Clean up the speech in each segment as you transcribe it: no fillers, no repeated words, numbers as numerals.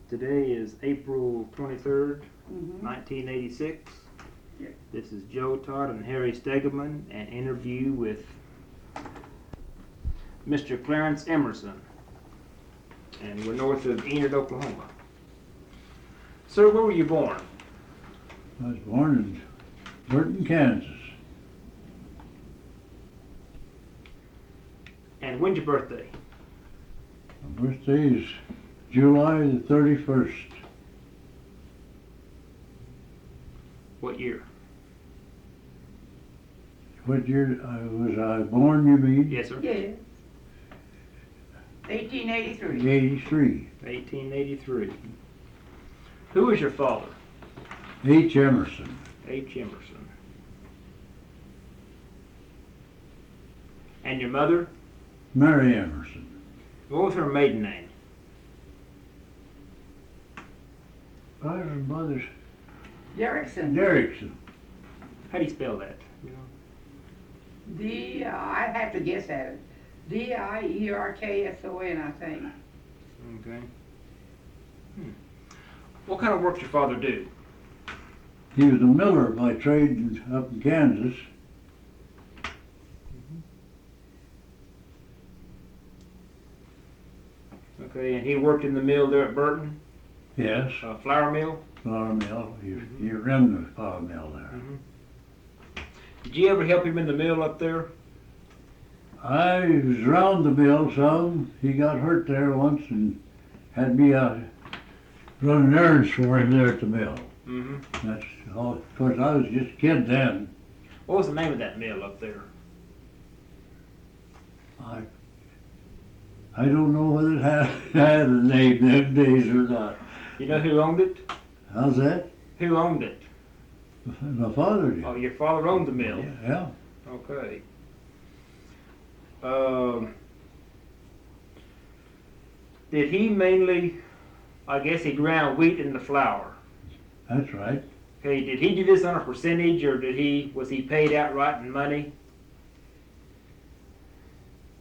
Today is April 23rd, 1986. Yep. This is Joe, Todd, and Harry Stegeman, an interview with Mr. Clarence Emerson. And we're north of Enid, Oklahoma. Sir, where were you born? I was born in Burton, Kansas. And when's your birthday? My birthday is July the 31st. What year? What year was I born, you mean? Yes, sir. Yes. 1883. 83. 1883. Who was your father? H. Emerson. H. Emerson. And your mother? Mattie Emerson. What was her maiden name? Father and mother's Dierkson. Dierkson. How do you spell that? You know? I'd have to guess at it. Dierkson, I think. Okay. What kind of work did your father do? He was a miller by trade up in Kansas. Okay, and he worked in the mill there at Burton? Yes, Flour mill? flour mill. He ran the flour mill there. Did you ever help him in the mill up there? I was around the mill some. He got hurt there once and had me out running errands for him there at the mill. That's all. Of course, I was just a kid then. What was the name of that mill up there? I don't know whether it had a name them days or not. You know who owned it? How's that? Who owned it? My father did. Oh, your father owned the mill. Yeah. Okay. Did he mainly, I guess he ground wheat into flour. That's right. Okay, did he do this on a percentage or was he paid outright in money?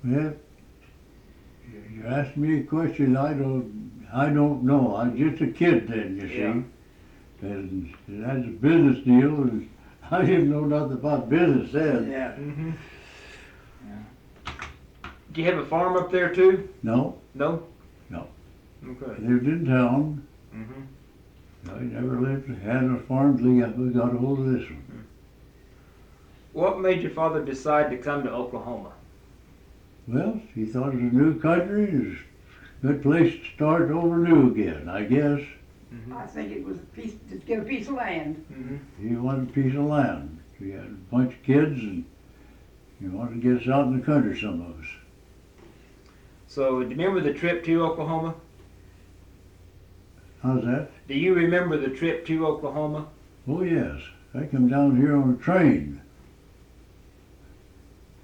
Well, you asked me a question I don't know. I was just a kid then, you Yeah. see. And that's a business deal, and I didn't know nothing about business then. Yeah. Do you have a farm up there too? No, No? No. Okay. lived in town. I never had a farm till we got a hold of this one. What made your father decide to come to Oklahoma? Well, he thought it was a new country, it was a good place to start over new again, I guess. I think it was to get a piece of land. He wanted a piece of land. He had a bunch of kids and he wanted to get us out in the country, some of us. So, do you remember the trip to Oklahoma? How's that? Do you remember the trip to Oklahoma? Oh yes, I come down here on a train.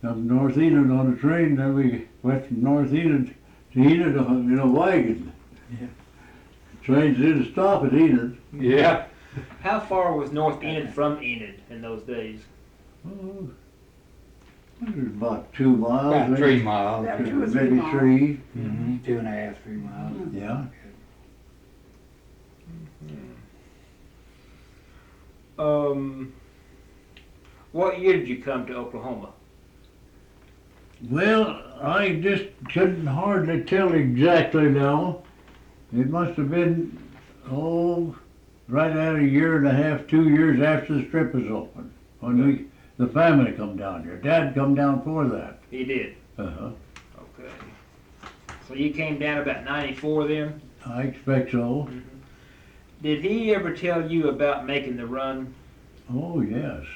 Come to North Enid on a train, then we went from North Enid to Enid in a wagon. Yeah. Trains didn't stop at Enid. Yeah. How far was North Enid from Enid in those days? Oh, it was about 2 miles. About 3 miles. About 2 or 3 Maybe miles. 3. 2.5, 3 miles. Yeah. What year did you come to Oklahoma? Well, I just couldn't hardly tell exactly now. It must have been, right at a year and a half, 2 years after the strip was open. When the family come down here. Dad come down for that. He did. Uh-huh. Okay. So you came down about 94 then? I expect so. Did he ever tell you about making the run? Oh, yes.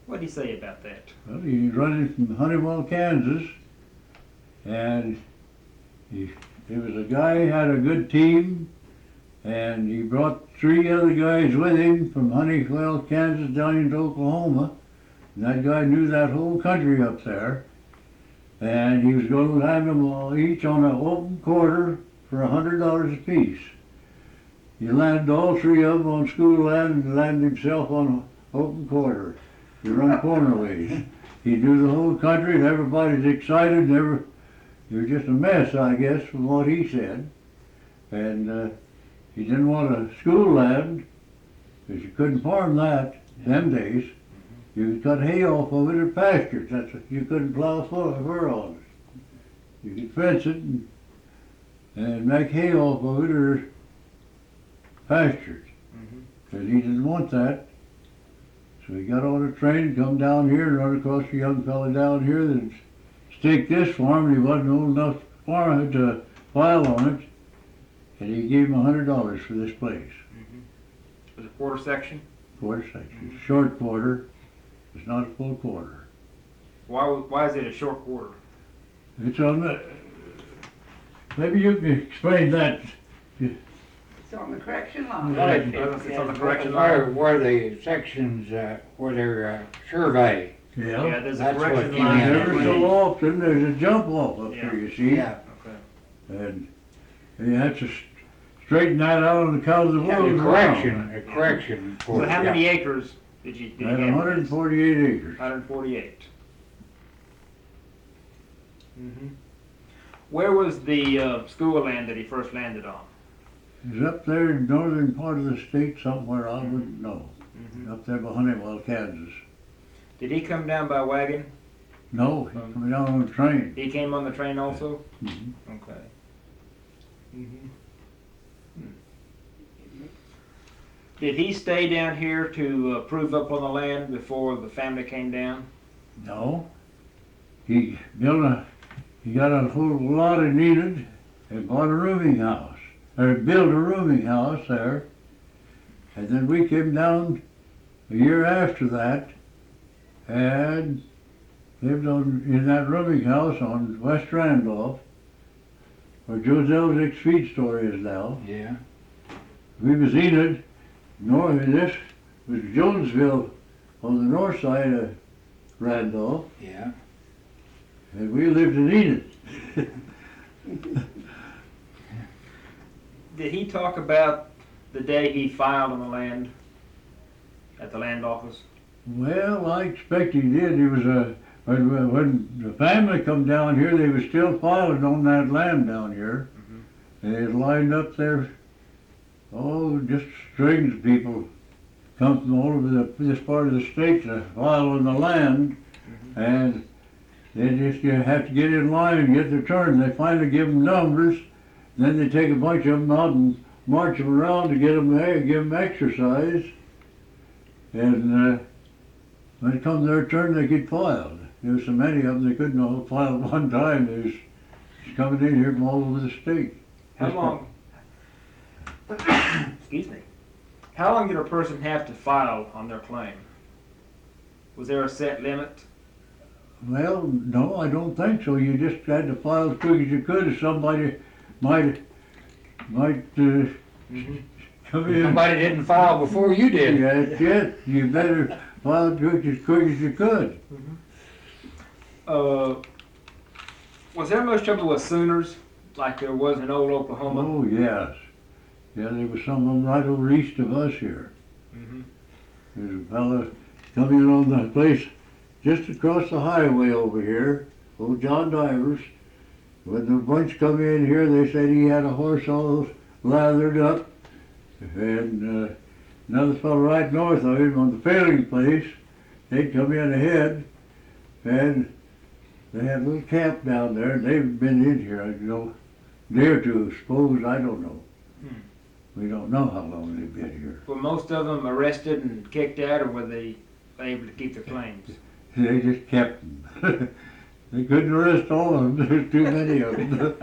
What did he say about that? Well, he was running from Honeywell, Kansas, and there was a guy who had a good team, and he brought 3 other guys with him from Honeywell, Kansas down into Oklahoma. And that guy knew that whole country up there, and he was going to have them all each on an open quarter for $100 apiece. He landed all 3 of them on school land and landed himself on an open quarter. He run corner ways. He knew the whole country and everybody's excited. It was just a mess, I guess, from what he said. And he didn't want a school land, because you couldn't farm that them days. You could cut hay off of it or pastures. That's what, you couldn't plow fur on it. You could fence it and make hay off of it or pastures. But he didn't want that. So he got on a train and come down here and run across a young fella down here that staked this farm, and he wasn't old enough to file on it. And he gave him $100 for this place. Was it a quarter section? Quarter section. Short quarter. It's not a full quarter. Why is it a short quarter? It's on the, maybe you can explain that. It's on the correction line. Well, It's on the correction line. where the sections, where they're survey. Yeah, there's a That's what correction came line. in. Every so often, there's a jump off up Yeah. there, you see? Yeah. Okay. And you have to straighten that out on account of the Yeah, road a around. correction. So how many acres did you That's have? 148 acres. 148. Where was the school land that he first landed on? It's up there in northern part of the state somewhere, I wouldn't know. Up there by Honeywell, Kansas. Did he come down by wagon? No, he come down on a train. He came on the train also? Mhm. Okay. Did he stay down here to prove up on the land before the family came down? No. He got a whole lot in Enid and bought a rooming house, or built a rooming house there. And then we came down a year after that and lived in that rooming house on West Randolph, where Joe Zelzik's feed store is now. Yeah. We was Enid, north of this was Jonesville on the north side of Randolph, Yeah. and we lived in Enid. Did he talk about the day he filed on the land at the land office? Well, I expect he did. He was when the family come down here, they was still filing on that land down here. They had lined up there, just strings of people come from all over this part of the state to file on the land, and they just have to get in line and get their turn. They finally give them numbers, then they take a bunch of them out and march them around to get them there, give them exercise, and when it comes their turn, they get filed. There was so many of them they couldn't all file at one time. They was coming in here from all over the state. How long? Excuse me. How long did a person have to file on their claim? Was there a set limit? Well, no, I don't think so. You just had to file as quick as you could, if somebody might come in. Somebody didn't file before you did. Yeah, that's it. You better file as quick as you could. Was there much trouble with Sooners, like there was in old Oklahoma? Oh, yes. Yeah, there was some of them right over east of us here. There's a fella coming on the place just across the highway over here, old John Divers. When the bunch come in here, they said he had a horse all lathered up. And another fellow right north of him on the failing place, they'd come in ahead, and they had a little camp down there, and they've been in here, a day or two, suppose, I don't know. We don't know how long they've been here. Were most of them arrested and kicked out, or were they able to keep their claims? They just kept them. They couldn't arrest all of them, there's too many of them.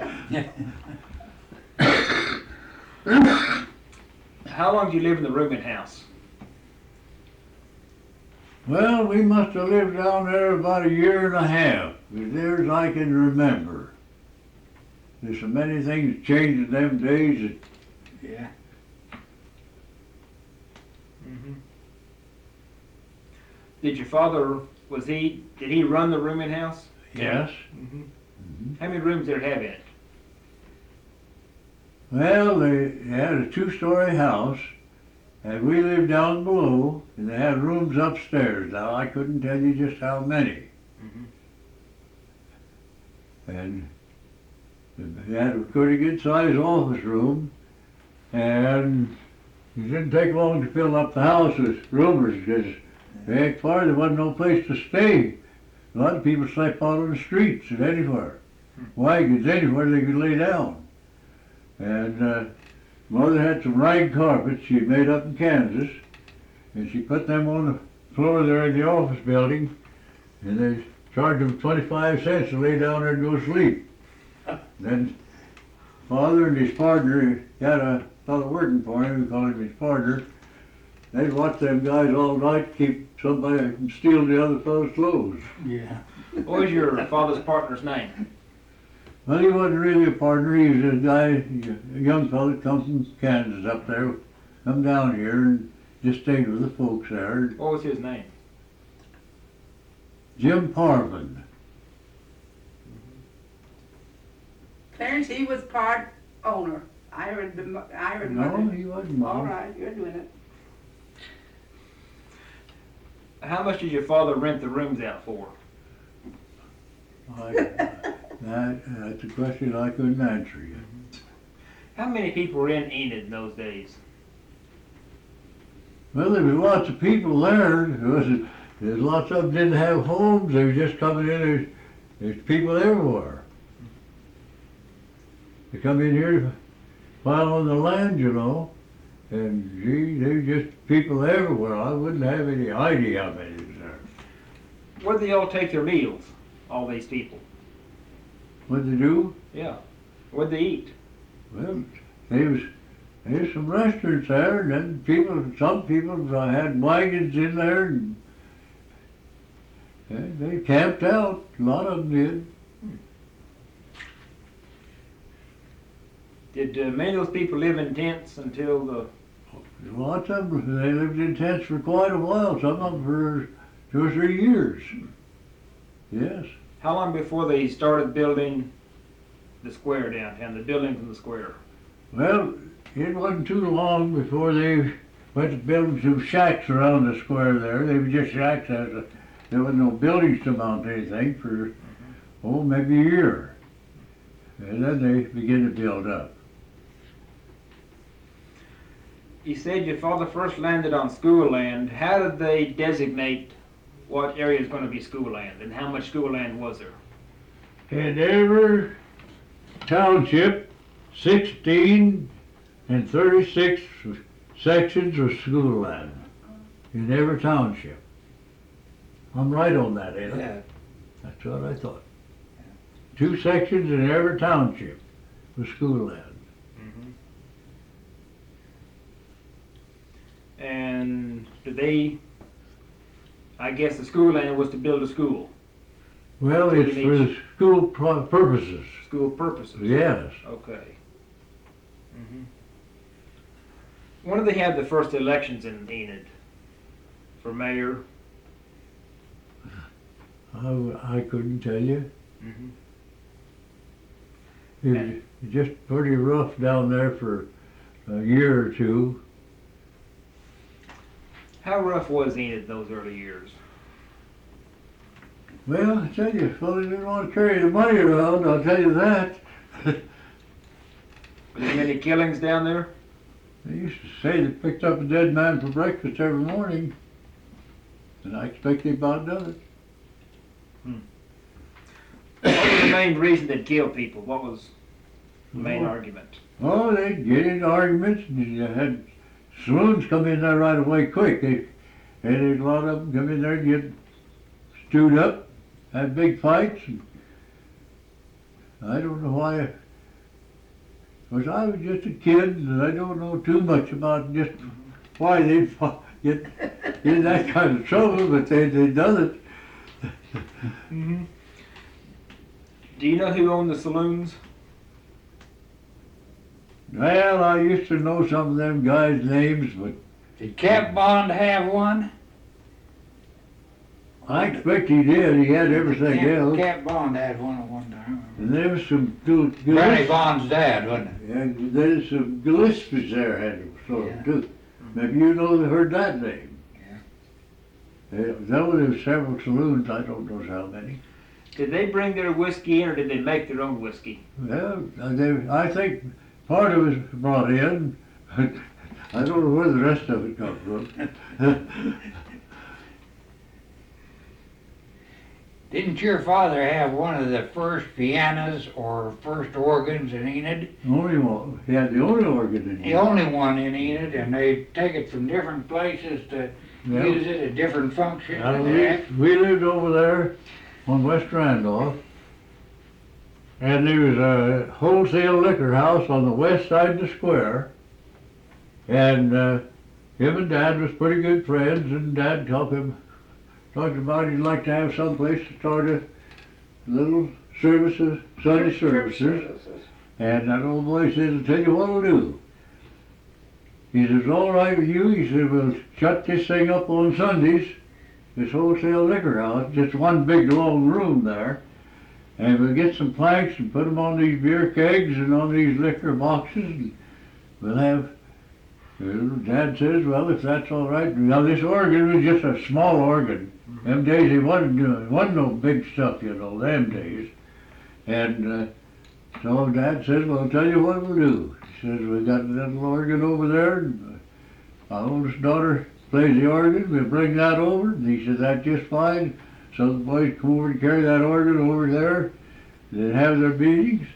How long did you live in the rooming house? Well, we must have lived down there about a year and a half, as near as I can remember. There's so many things changed in them days that Yeah. Did your father, did he run the rooming house? yes. How many rooms did it have in it? Well, they had a two-story house, and we lived down below, and they had rooms upstairs. Now, I couldn't tell you just how many. And they had a pretty good-sized office room, and it didn't take long to fill up the house with roomers because back far there wasn't no place to stay. A lot of people slept out on the streets and anywhere. Wagons anywhere they could lay down. And Mother had some rag carpets she made up in Kansas, and she put them on the floor there in the office building, and they charged them 25 cents to lay down there and go to sleep. Then Father and his partner, he had a fellow working for him, we called him his partner, they'd watch them guys all night, keep somebody from stealing the other fellow's clothes. Yeah. What was your father's partner's name? Well, he wasn't really a partner, he was a guy, a young fellow that come from Kansas up there, come down here and just stayed with the folks there. What was his name? Jim Parvin. Clarence, he was part owner. I heard No, mother. he wasn't. All right, you're doing it. How much did your father rent the rooms out for? That's a question I couldn't answer you. How many people were in Enid in those days? Well, there was lots of people there. There's lots of them didn't have homes. They were just coming in. There's people everywhere. They come in here to file on the land, you know. And gee, there's just people everywhere. I wouldn't have any idea how many was there. Where'd they all take their meals, all these people? What'd they do? Yeah. What'd they eat? Well, there's some restaurants there, and then some people had wagons in there, and they camped out. A lot of them did. Did many of those people live in tents until the... Lots of them, they lived in tents for quite a while, some of them for 2 or 3 years. Yes. How long before they started building the square downtown, the buildings in the square? Well, it wasn't too long before they went to build some shacks around the square there. They were just shacks. There was no buildings to mount anything for, maybe a year. And then they began to build up. You said your father first landed on school land. How did they designate what area is going to be school land, and how much school land was there? In every township, 16 and 36 sections of school land. In every township. I'm right on that, ain't I? Yeah. That's what I thought. 2 sections in every township for school land. And did they, I guess the school land was to build a school, Well, it's for the school purposes. school purposes? Yes. Okay. When did they have the first elections in Enid? For mayor? I couldn't tell you. Mm-hmm. It was just pretty rough down there for a year or two. How rough was Enid those early years? Well, I tell you, fellas didn't want to carry the money around, I'll tell you that. Were there many killings down there? They used to say they picked up a dead man for breakfast every morning. And I expect they about done it. What was the main reason they'd kill people? What was the main argument? Oh, they'd get into arguments, and you had saloons come in there right away quick. They had a lot of them come in there and get stewed up, have big fights. And I don't know why. Because I was just a kid, and I don't know too much about just why they'd get in that kind of trouble, but they done it. Mm-hmm. Do you know who owned the saloons? Well, I used to know some of them guys' names, but Did Cap Bond have one? I expect he did. He had everything else. Cap Bond had one at one time. And there was some Bernie Bond's dad, wasn't it? and there's some Gillespie's there had sort of too. Maybe you heard that name. Yeah. There were several saloons. I don't know how many. Did they bring their whiskey in, or did they make their own whiskey? Well, I think part of it was brought in, I don't know where the rest of it come from. Didn't your father have one of the first pianos or first organs in Enid? Only one. He had the only organ in The here. only one in Enid, and they take it from different places to Yeah. use it at different functions. We lived over there on West Randolph, and there was a wholesale liquor house on the west side of the square, and him and Dad was pretty good friends, and Dad talked about he'd like to have some place to start a little services, Sunday services. And that old boy says, I'll tell you what I'll do. He says, all right with you? He said, we'll shut this thing up on Sundays, this wholesale liquor house, just one big long room there. And we'll get some planks and put them on these beer kegs and on these liquor boxes. And we'll have, Dad says, well, if that's all right. Now this organ was just a small organ. Them days he wasn't no big stuff, you know, them days. And so Dad says, well, I'll tell you what we'll do. He says, we got that little organ over there, and my oldest daughter plays the organ, we'll bring that over. And he says, that's just fine. So the boys come over and carry that organ over there. They'd have their meetings,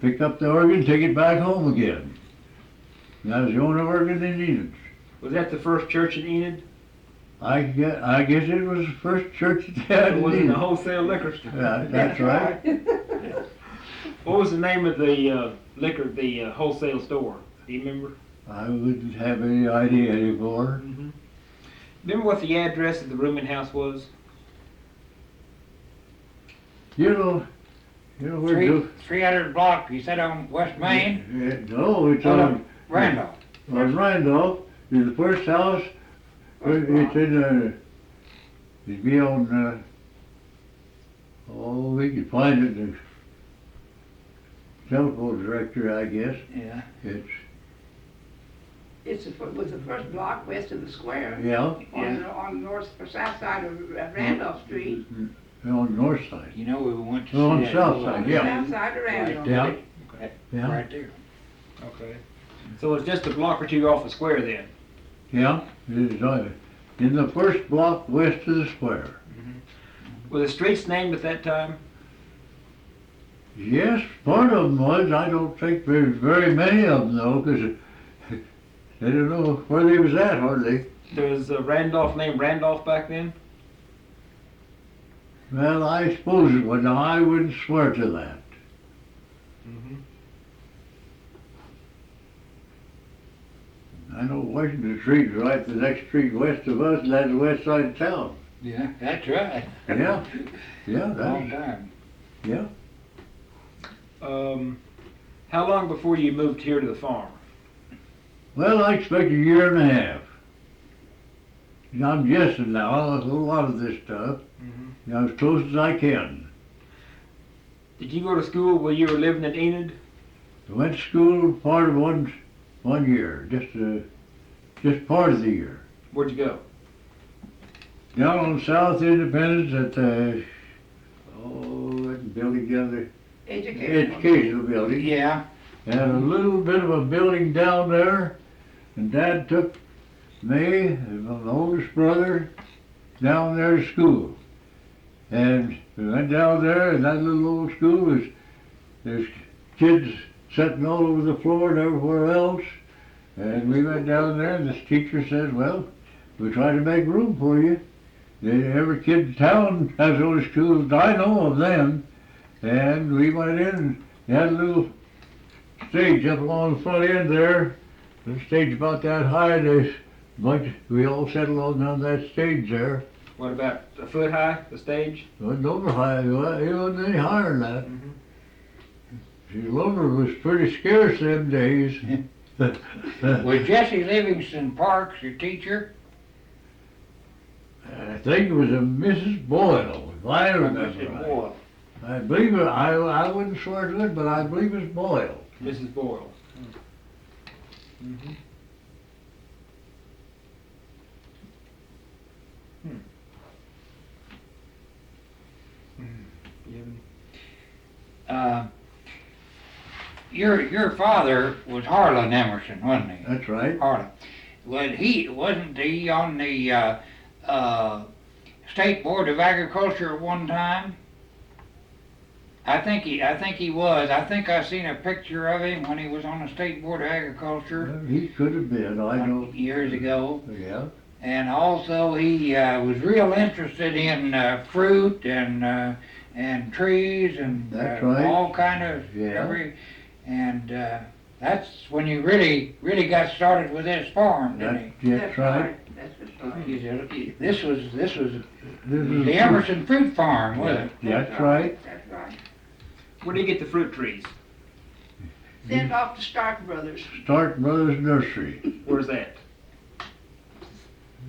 pick up the organ, take it back home again. And that was the only organ they needed. Was that the first church in Enid? I guess it was the first church that they had It in was in Enid. the wholesale liquor store. Yeah, that's right. What was the name of the wholesale store? Do you remember? I wouldn't have any idea anymore. Remember what the address of the rooming house was? You know where 300 block, you said on West Main? No, it's on Randolph. Randolph. It's the first house. It's in it'd be on we could find it in the telephone directory, I guess. Yeah. Was the first block west of the square. Yeah, On the north or south side of Randolph Street. on the north side. You know, we went to On see the that south little- side, yeah. South side of Randolph. Yeah, yeah, Right there. Okay. So it's just a block or two off the square then? yeah. It's in the first block west of the square. Were the streets named at that time? Yes, part of them was. I don't think there's very many of them though, because they don't know where they was at hardly. There was a Randolph named Randolph back then? Well, I suppose it would. Now, I wouldn't swear to that. I know Washington Street is right the next street west of us, and that's the west side of town. Yeah, that's right. Yeah, yeah, Long that's, time. yeah. How long before you moved here to the farm? Well, I expect a year and a half. I'm guessing now, a lot of this stuff, as close as I can. Did you go to school while you were living in Enid? I went to school part of one year, just part of the year. Where'd you go? Down on South Independence at the, that building down there, educational building. Yeah. Had a little bit of a building down there, and Dad took me and my oldest brother down there to school. And we went down there, and that little old school there's kids sitting all over the floor and everywhere else. And we went down there, and this teacher said, well, we'll try to make room for you. Every kid in town has those schools, I know of them. And we went in and had a little stage up along the front end there. The stage about that high, we all sat along on that stage there. What about a foot high, the stage? It wasn't over high, it wasn't any higher than that. See, lumber was pretty scarce them days. Was Jesse Livingston Parks your teacher? I think it was a Mrs. Boyle, if I remember right. Boyle. I believe it, I wouldn't swear to it, but I believe it's Boyle. Mrs. Boyle. your father was Harlan Emerson, wasn't he? That's right. Harlan. Well, wasn't he on the State Board of Agriculture at one time? I think he was. I think I seen a picture of him when he was on the State Board of Agriculture Well, he could have been, I know. years ago. Yeah, And also he was real interested in fruit and trees and That's right. all kind of Yeah. that's when you really got started with this farm, didn't that's right. That's for sure. he? This was This is the Emerson Fruit Farm, wasn't it? That's right. That's right. Where do you get the fruit trees? Sent off to Stark Brothers. Stark Brothers Nursery. Where's that?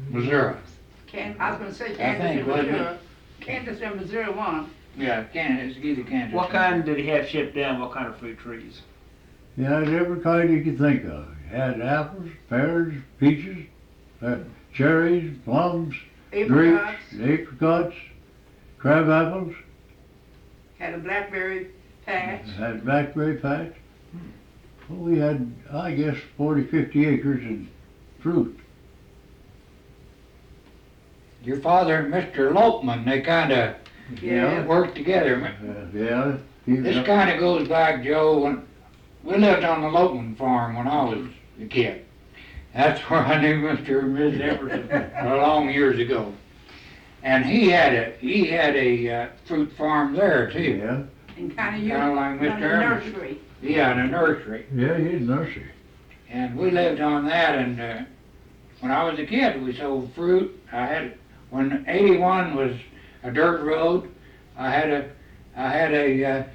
Missouri. I was gonna say I Kansas think, and wasn't it? Missouri. Kansas and Missouri won. Yeah, Kansas, either Kansas. What kind did he have shipped down? What kind of fruit trees? He had every kind you could think of. He had apples, pears, peaches, cherries, plums, Apricots. grapes, apricots, crab apples, Had a blackberry patch. had blackberry patch. Well, we had, I guess, 40, 50 acres in fruit. Your father and Mr. Lopeman, they kind of Yeah. worked together. Yeah. He was This kind of goes back, Joe, when we lived on the Lopeman farm when I was a kid. That's where I knew Mr. and Ms. Emerson a long years ago. And he had a fruit farm there too. Yeah, And kind of Kinda like Mr. Emerson. nursery. Yeah, in a nursery. yeah, he had a nursery. And we lived on that, and when I was a kid, we sold fruit. When 81 was a dirt road, I had a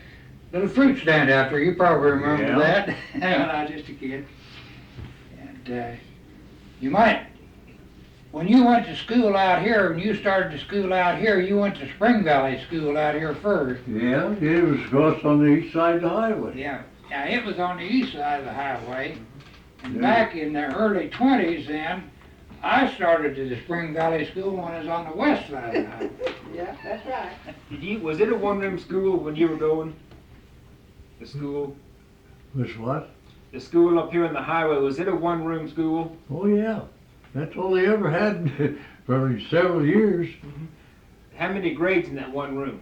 little fruit stand out there. You probably remember Yeah. that when I was just a kid. And you might, when you went to school out here, when you started to school out here, you went to Spring Valley School out here first. Yeah, it was across on the east side of the highway. Yeah, now it was on the east side of the highway. And Yeah. back in the early 20s then, I started to the Spring Valley School when it was on the west side of the highway. Yeah, that's right. Was it a one-room school when you were going? The school? Was what? The school up here on the highway, was it a one-room school? Oh, yeah. That's all they ever had for several years. How many grades in that one room?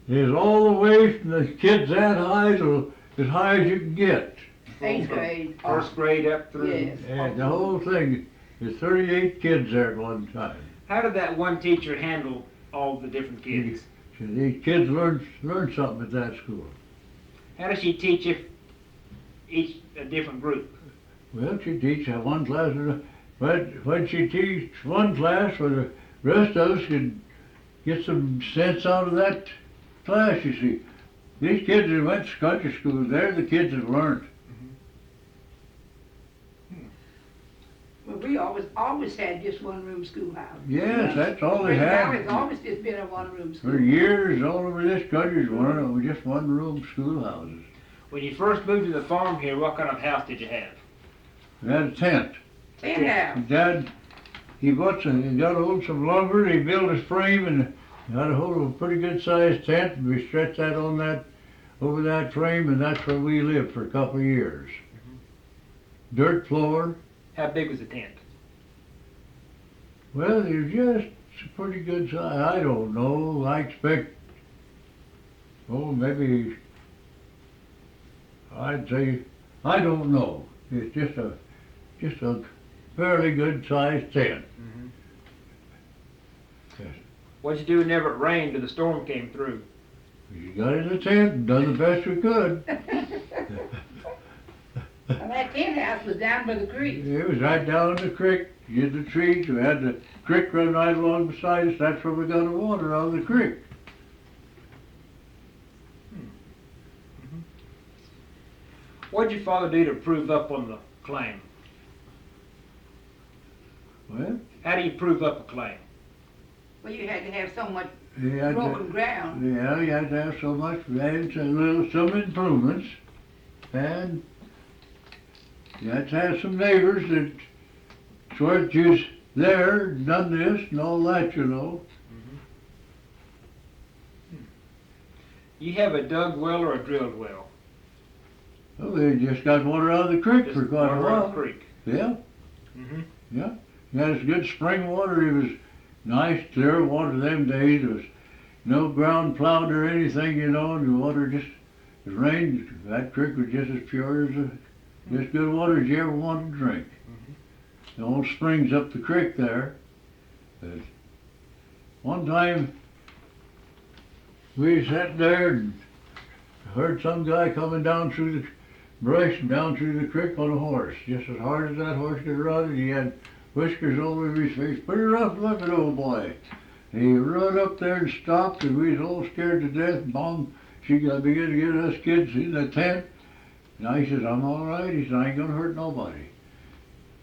Is all the way from the kids that high to as high as you can get. Eighth grade. First grade up through? Yes. And the whole thing, there's 38 kids there at one time. How did that one teacher handle all the different kids? So these kids learn something at that school. How does she teach each a different group? Well, she teaches one class, but when she teaches one class, for the rest of us could get some sense out of that class, you see. These kids that went to country school, they're the kids that learned. Well, we always had just one room schoolhouse. Yes, that's all they Spring Valley's had. always just been a one room school. For years, all over this country, just one-room schoolhouses. When you first moved to the farm here, what kind of house did you have? We had a tent. Tent house. Dad, he got hold of some lumber, he built his frame and got a hold of a pretty good sized tent, and we stretched that over that frame, and that's where we lived for a couple of years. Dirt floor. How big was the tent? Well, it was just a pretty good size. I don't know. I expect, maybe, I'd say, I don't know. It's just a fairly good sized tent. Yes. What'd you do whenever it rained or the storm came through? We got in the tent and done the best we could. And that tent house was down by the creek. It was right down the creek, in the trees. We had the creek run right along beside us. That's where we got the water out of the creek. What'd your father do to prove up on the claim? Well, How do you prove up a claim? Well, you had to have so much he had broken ground. yeah, you had to have so much, we had some improvements, and you had to have some neighbors that swear that you was there, done this and all that, you know. You have a dug well or a drilled well? Oh, they just got water out of the creek Just for quite a water out of while. the creek. Yeah, Mm-hmm. yeah. Yeah, it's good spring water. It was nice, clear water them days. There was no ground plowed or anything, you know, and the water just, it rained. That creek was just as pure as just good water as you ever wanted to drink. The old springs up the creek there. But one time we sat there and heard some guy coming down through the brush and down through the creek on a horse, just as hard as that horse could run, and he had whiskers all over his face. Pretty rough looking old boy. He run up there and stopped, and we was all scared to death. Mom, she got began to get us kids in the tent. And I says, I'm all right. He says, I ain't gonna hurt nobody.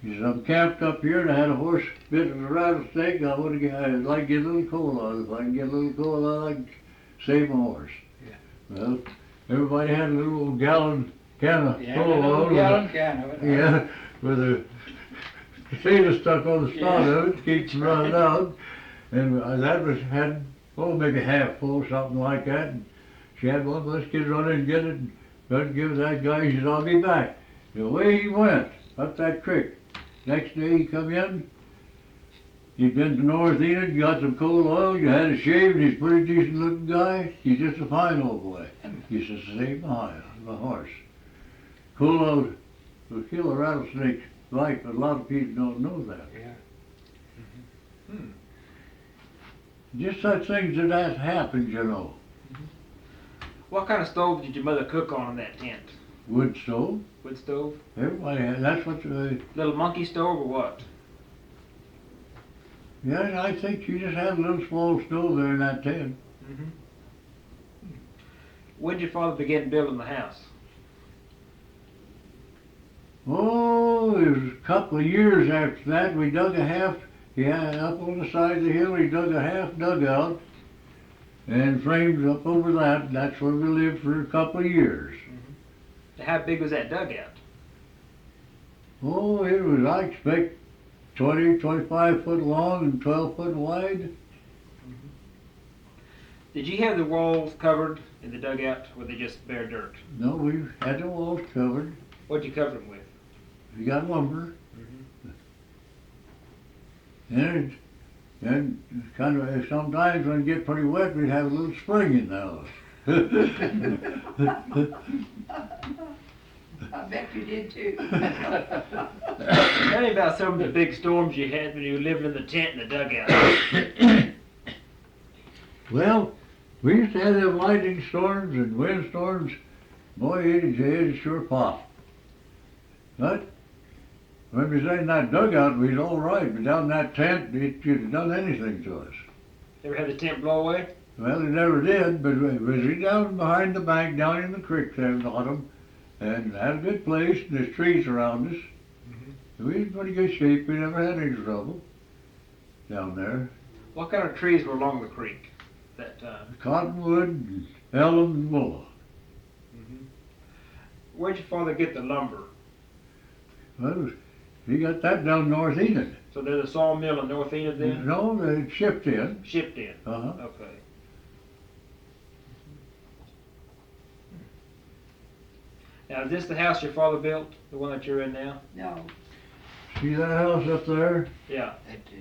He says, I'm camped up here and I had a horse bit of a rattlesnake. I'd like to get a little cola. If I can get a little cola, I'd save my horse. Yeah. Well, everybody had a little gallon can of Yeah, cola. a little with gallon can of it. Yeah, with a potato stuck on the spout of it to keep from running out. And that had, maybe half full, something like that. And she had one of those kids run in and get it, and give that guy. He said, I'll be back. The way he went up that creek. Next day he come in. He'd been to North Enid, got some coal oil, you had a shave, and he's a pretty decent looking guy. He's just a fine old boy. He says, save my horse. Coal oil will kill a rattlesnake's life, but a lot of people don't know that. Yeah. Hmm. Just such things that happens, you know. What kind of stove did your mother cook on in that tent? Wood stove. Wood stove? Everybody had, that's what Little monkey stove or what? yeah, I think you just had a little small stove there in that tent. Mm-hmm. When did your father begin building the house? Oh, it was a couple of years after that. We dug a half, up on the side of the hill, he dug a half dugout and framed up over that. That's where we lived for a couple of years. How big was that dugout? Oh, it was, I expect, 20, 25 foot long and 12 foot wide. Did you have the walls covered in the dugout, or were they just bare dirt? No, we had the walls covered. What'd you cover them with? We got lumber. And kind of, sometimes when it get pretty wet, we'd have a little spring in the house. I bet you did too. Tell me about some of the big storms you had when you were living in the tent in the dugout. Well, we used to have them lightning storms and wind storms. Boy, it sure popped. But when we was in that dugout, we was all right. But down in that tent, it could have done anything to us. Ever had the tent blow away? Well, it never did, but we was down behind the bank, down in the creek there at the bottom, and had a good place, and there's trees around us. We was in pretty good shape. We never had any trouble down there. What kind of trees were along the creek that time? Cottonwood, and elm, and willow. Where'd your father get the lumber? Well, he got that down North Enid. So there's a sawmill in North Enid then? No, they shipped in. Shipped in? Uh-huh. Okay. Now, is this the house your father built? The one that you're in now? No. See that house up there? Yeah.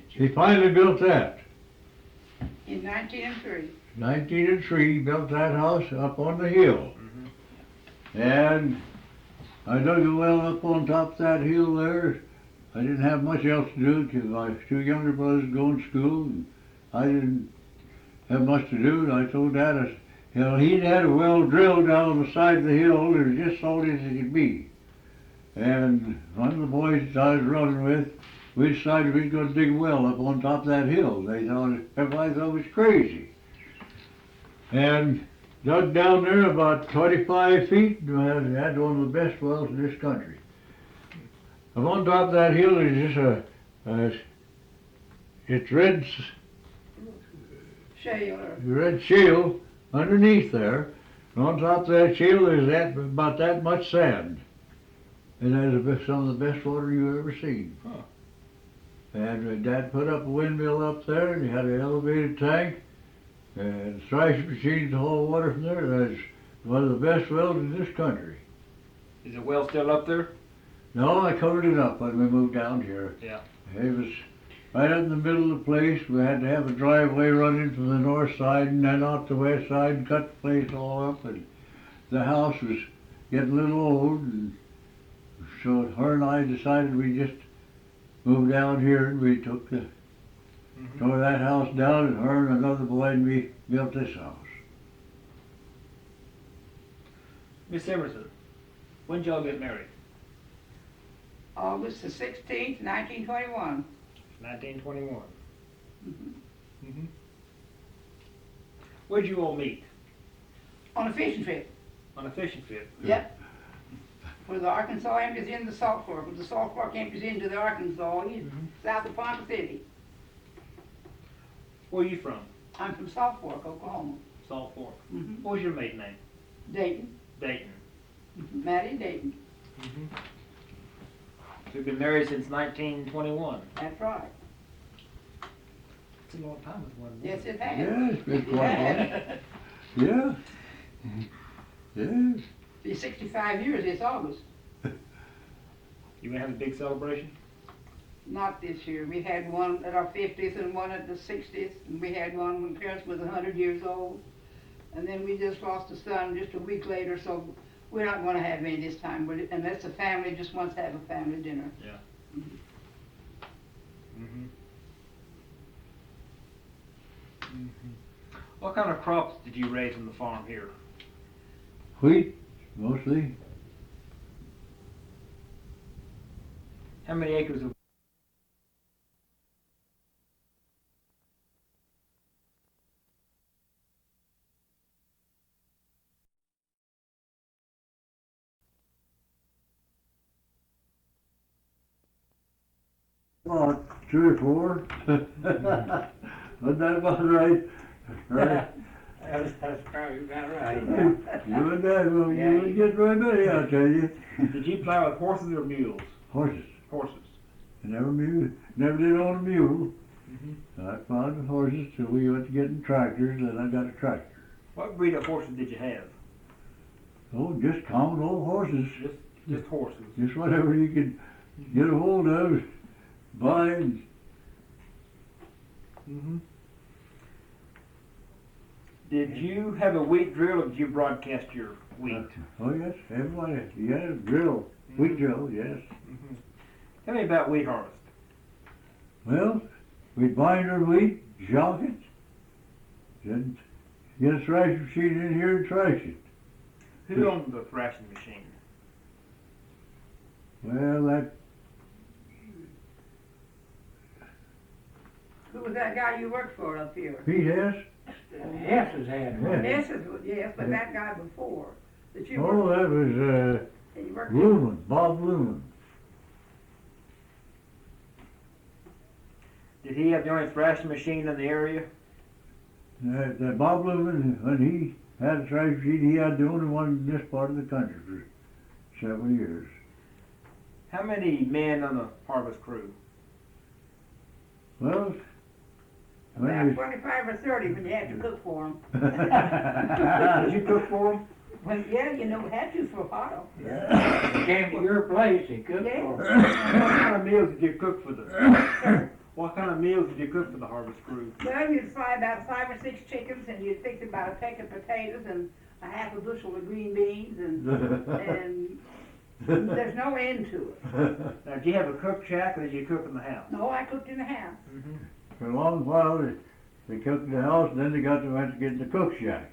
He finally built that. In 1903. 1903, he built that house up on the hill. And I dug a well up on top of that hill there. I didn't have much else to do because my two younger brothers were going to school, and I didn't have much to do. And I told Dad, he'd had a well drilled down on the side of the hill. It was just solid as it could be. And one of the boys that I was running with, we decided we was going to dig a well up on top of that hill. Everybody thought it was crazy. And dug down there about 25 feet, and had one of the best wells in this country. Up on top of that hill is just it's red shale underneath there. And on top of that shale there's about that much sand. And that is some of the best water you've ever seen. Huh. And Dad put up a windmill up there, and he had an elevated tank, and a thrashing machine to haul water from there. That's one of the best wells in this country. Is the well still up there? No, I covered it up when we moved down here. Yeah. It was right up in the middle of the place. We had to have a driveway running from the north side and then out the west side and cut the place all up. And the house was getting a little old, and so her and I decided we just moved down here, and we tore that house down, and her and another boy and me built this house. Miss Emerson, when did y'all get married? August the 16th, 1921. 1921. Mhm. Mm-hmm. Where'd you all meet? On a fishing trip. On a fishing trip? Yep. Where the Arkansas empties into the Salt Fork. Where the Salt Fork empties into the Arkansas, south of Ponca City. Where are you from? I'm from Salt Fork, Oklahoma. Salt Fork. Mm-hmm. What was your maiden name? Dayton. Datten. Mattie Datten. Mm-hmm. So you've been married since 1921. That's right. That's a long time with one woman. Yes, it has. Yeah, it's been quite Yeah. long. Yeah. Yeah. Be 65 years this August. You gonna have a big celebration? Not this year. We had one at our 50th and one at the 60th, and we had one when parents was 100 years old. And then we just lost a son just a week later, so we're not going to have any this time, unless the family just wants to have a family dinner. Yeah. Mm-hmm. Mm-hmm. What kind of crops did you raise on the farm here? Wheat, mostly. How many acres of About 3 or 4. Wasn't that about right? Right. That's probably about right. You and that, well, you would get right many, I'll tell you. Did you plow with horses or mules? Horses. Horses. I never did own a mule. Mm-hmm. I found the horses till we went to getting tractors, and I got a tractor. What breed of horses did you have? Oh, just common old horses. Just horses. Just whatever you could get a hold of, buy, and Mm-hmm. Did you have a wheat drill or did you broadcast your wheat? oh yes, everybody, yeah, drill, wheat drill, yes. Mm-hmm. Tell me about wheat harvest. Well, we'd bind our wheat, jock it, then get a thrashing machine in here and thrash it. Who owned the thrashing machine? Well, that, Who was that guy you worked for up here? Pete Hess, Hess has had one. Yes, yes, but that guy before that you oh, worked that was, that you worked Lumen, Bob Lumen. Did he have the only thrashing machine in the area? That Bob Lumen, when he had a thrashing machine, he had the only one in this part of the country for several years. How many men on the harvest crew? Well, about 25 or 30 when you had to cook for him. Did you cook for him? Well, yeah, you know, had to for a while. He came to your place, he cooked Yeah. for What kind of meals did you cook for the? What kind of meals did you cook for the harvest crew? Well, you'd fry about 5 or 6 chickens, and you'd fix about a peck of potatoes and a half a bushel of green beans, and there's no end to it. Now, did you have a cook shack or did you cook in the house? No, I cooked in the house. Mm-hmm. For a long while, they cooked in the house, and then they went to get in the cook shacks.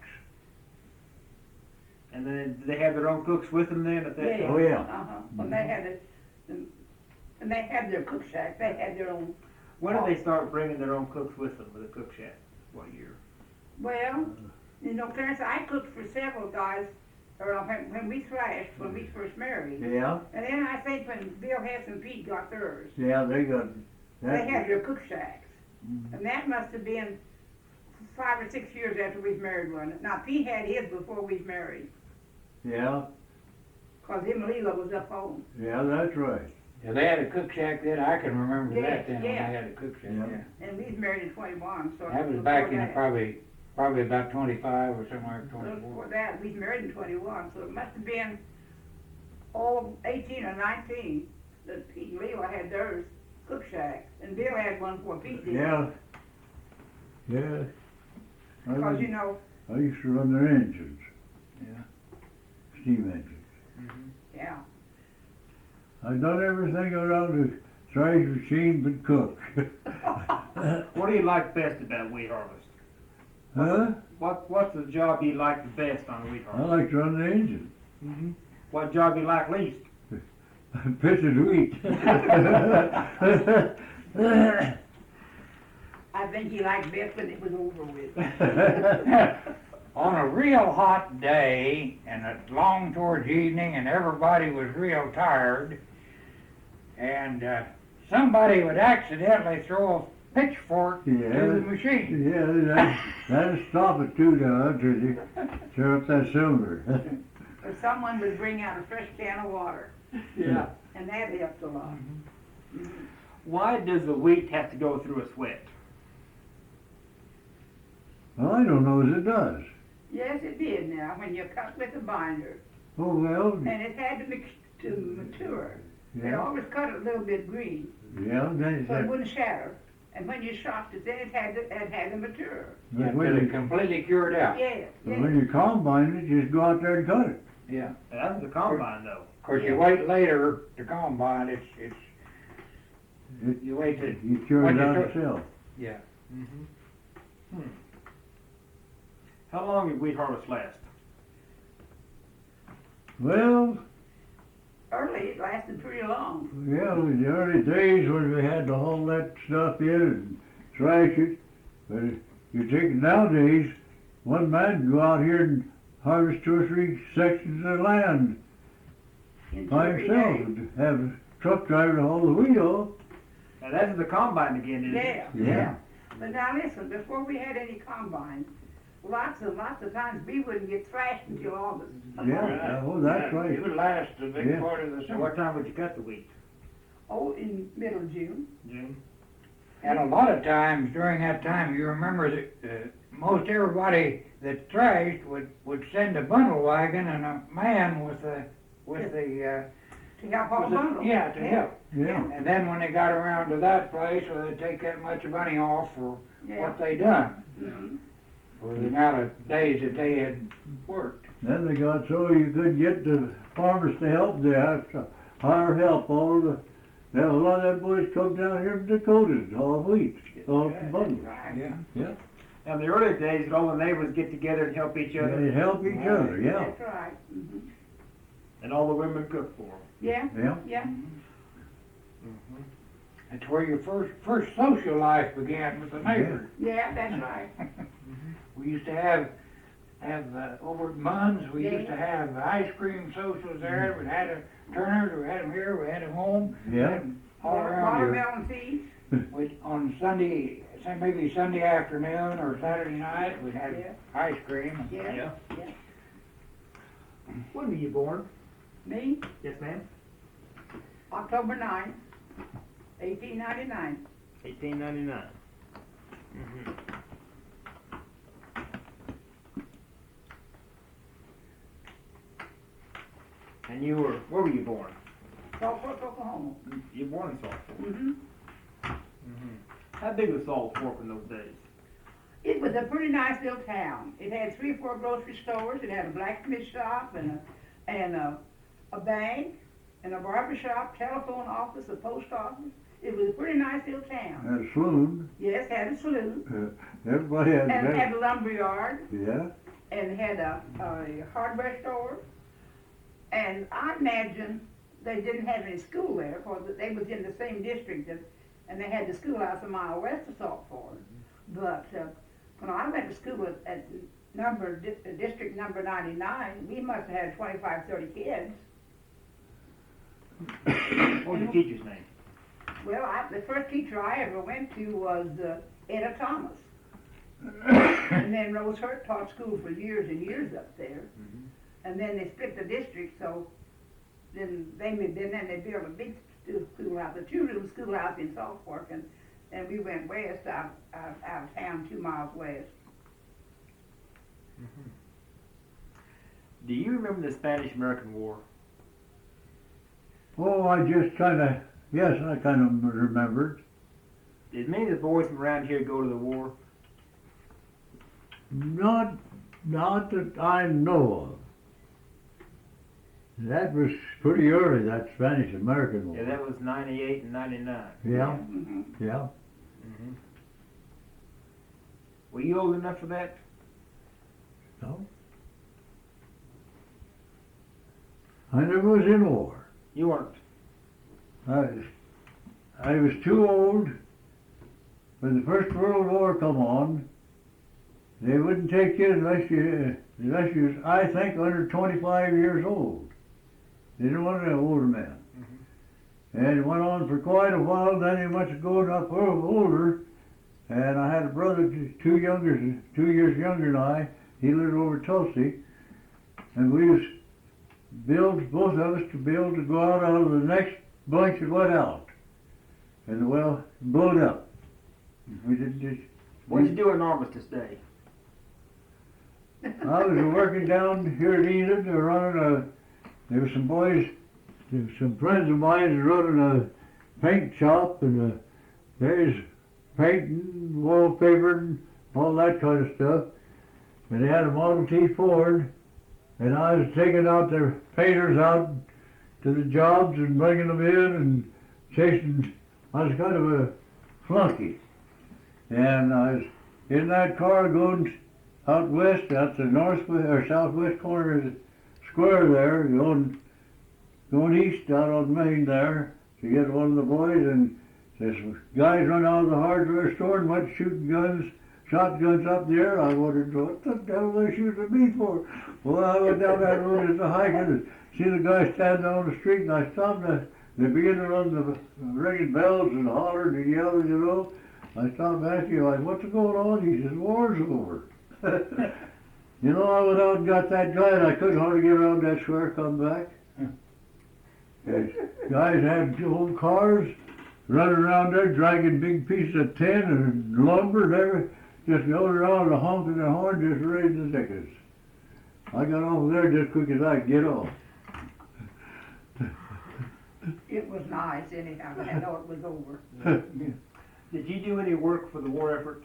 And then did they have their own cooks with them then at that Yeah. time? Oh, yeah. Uh-huh. When they had it, and they had their cook shack, they had their own. When did they start bringing their own cooks with them with a cook shack? What year? Well, you know, Clarence, I cooked for several guys, or when we thrashed, when we first married. Yeah, And then I think when Bill Hess and Pete got theirs, yeah, they got. they had their cook shacks. Mhm. And that must have been 5 or 6 years after we've married one. Now, Pete had his before we married, Yeah, because him and Leela was up home. yeah, that's right. Yeah, they had a cook shack then, I can remember Yeah, that then, when they yeah. had a cook shack, Yeah. yeah. And we married in 21, so. That was before back in that- probably about 25 or somewhere, so 24. Before that, we married in 21, so it must have been all 18 or 19, that Pete and Leo had theirs, cook shack, and Bill had one for Pete did. Yeah. Yeah. Because, you know, I used to run their engines. Yeah. Steam engines. yeah, I've done everything around the thrash machine but cook. What do you like best about wheat harvest? Huh? What's the job you like the best on wheat I harvest? like to run the engine. What job you like least? Pitching wheat. I think he liked best when it was over with. On a real hot day, and it's long towards evening, and everybody was real tired, and somebody would accidentally throw a pitchfork to the machine. Yeah, that'll stop it too now until you tear up that cylinder. Or someone would bring out a fresh can of water, Yeah. and that helped a lot. Why does the wheat have to go through a sweat? Well, I don't know as it does. Yes, it did now, when you cut with a binder, Oh, well, and it had to mature. They yeah, always cut it a little bit green, yeah, so it wouldn't shatter. And when you chopped it, then it had to mature. but Until it completely cured out. Yes, yes. when you combine it, just go out there and cut it. Yeah. That's the combine though. Of course, you wait later to combine, you wait to, You cure When it you out took- yourself. yeah. How long did wheat harvest last? Well, Early, it lasted pretty long. yeah, in the early days when we had to haul that stuff in and thrash it, but you take it nowadays, one man can go out here and harvest 2 or 3 sections of land In by 3 himself, days. and have a truck driver to haul the wheat off. Now that's the combine again, isn't it? Yeah, Yeah. yeah. But now listen, before we had any combine, lots of times we wouldn't get thrashed until August. Yeah, oh, that's right. It would last a big Yeah. part of the So summer. what time would you cut the wheat? Oh, in middle of June. June? And a lot of times during that time, you remember that most everybody that thrashed would send a bundle wagon and a man with the To help haul bundles. yeah, to help. Yeah, And then when they got around to that place, well, they'd take that much money off for Yeah. what they done, Mhm. for the amount of days that they had worked. then they got so you couldn't get the farmers to help, they have to hire help. Now a lot of them boys come down here from Dakota to haul wheat, haul That's bundles. right. Yeah, Now in the early days, did all the neighbors get together and help each other? they help each other, yeah, That's right. Mhm. And all the women cooked for them? Yeah, yeah. yeah. That's where your first social life began with the neighbors. Yeah, that's right. We used to have over at Munn's, we used to have ice cream socials there. We had a Turner's, we had them here, we had them home. we Yeah. had 'em all around here. Watermelon seeds. On Sunday, maybe Sunday afternoon or Saturday night, we'd have Yeah. ice cream. Yeah. When were you born? Me, Yes, ma'am. October 9th, 1899. 1899. And where were you born? Salt Fork, Oklahoma. You were born in Salt Fork. Mm-hmm. How big was Salt Fork in those days? It was a pretty nice little town. It had 3 or 4 grocery stores. It had a blacksmith shop and a bank and a barber shop, telephone office, a post office. It was a pretty nice little town. And a saloon, Yes, had a saloon everybody had and that. had a lumber yard Yeah, and had a hardware store. And I imagine they didn't have any school there because they was in the same district and they had the schoolhouse a mile west of Salt Fork. But when I went to school at district number 99, we must have had 25, 30 kids. What was your teacher's name? Well, the first teacher I ever went to was Etta Thomas. And then Rose Hurt taught school for years and years up there. And then they split the district, so then they built a big schoolhouse, a 2-room schoolhouse in Salt Fork, and we went west out of town, 2 miles west. Do you remember the Spanish-American War? Oh, I just kinda, yes, I kinda remembered. Did many of the boys from around here go to the war? Not that I know of. That was pretty early, that Spanish-American War. Yeah, that was 98 and 99. Yeah, Mhm. yeah. Mm-hmm. Were you old enough for that? No. I never was in war. You weren't. I was too old when the First World War come on. They wouldn't take you unless you was, I think, under 25 years old. They didn't want an older man. And it went on for quite a while, then he went to going up older, and I had a brother 2 years younger than I. He lived over Tulsa, and we was built, both of us, to be able to go out of the next bunch that went out. And the well blowed up. We didn't just. What did you do on Armistice Day? I was working down here at Enid, there were some boys, some friends of mine running a paint shop, and there's painting, wallpaper, and all that kind of stuff. And they had a Model T Ford, and I was taking out their painters out to the jobs and bringing them in and chasing. I was kind of a flunky. And I was in that car going out west, out the northwest or southwest corner of the square there, going east out on Main there to get one of the boys, and this guys run out of the hardware store and went shooting shotguns up there. I wondered, what the devil are they shooting at me for? Well, I went down that road as a hiker and see the guy standing on the street, and I stopped, and they began to run the ringing bells and hollering and yelling, you know. I stopped asking him, like, what's going on? He says, war's over. You know, I went out and got that guy, and I couldn't hardly get around that square, come back. And guys had old cars running around there, dragging big pieces of tin and lumber and everything, just going around and honking their horn, just raising the dickens. I got off of there just quick as I could get off. It was nice anyhow, I know it was over. Did you do any work for the war effort?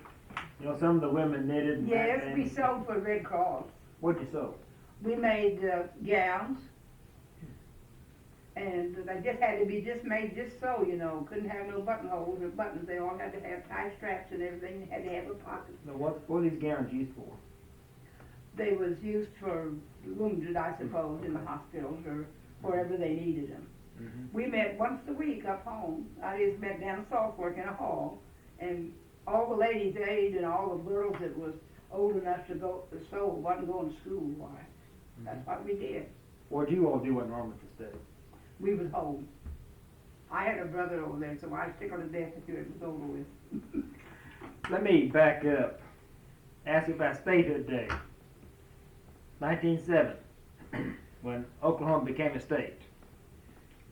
You know, some of the women knitted and Yes, packed we things. sewed for Red Cross. What'd you sew? We made gowns. And they just had to be just made just so, you know, couldn't have no buttonholes or buttons. They all had to have tight straps and everything. They had to have a pocket. Now, what are these gowns used for? They was used for wounded, I suppose, in the hospitals or wherever they needed them. Mm-hmm. We met once a week up home. I just met down Saltwork in a hall, and all the ladies' aid and all the girls that was old enough to go to sew wasn't going to school. Why? That's what we did. What'd you all do on Armistice Day? We was home. I had a brother over there, so I'd stick on to death if it was over with. Let me back up. Ask you about statehood day. 1907, when Oklahoma became a state.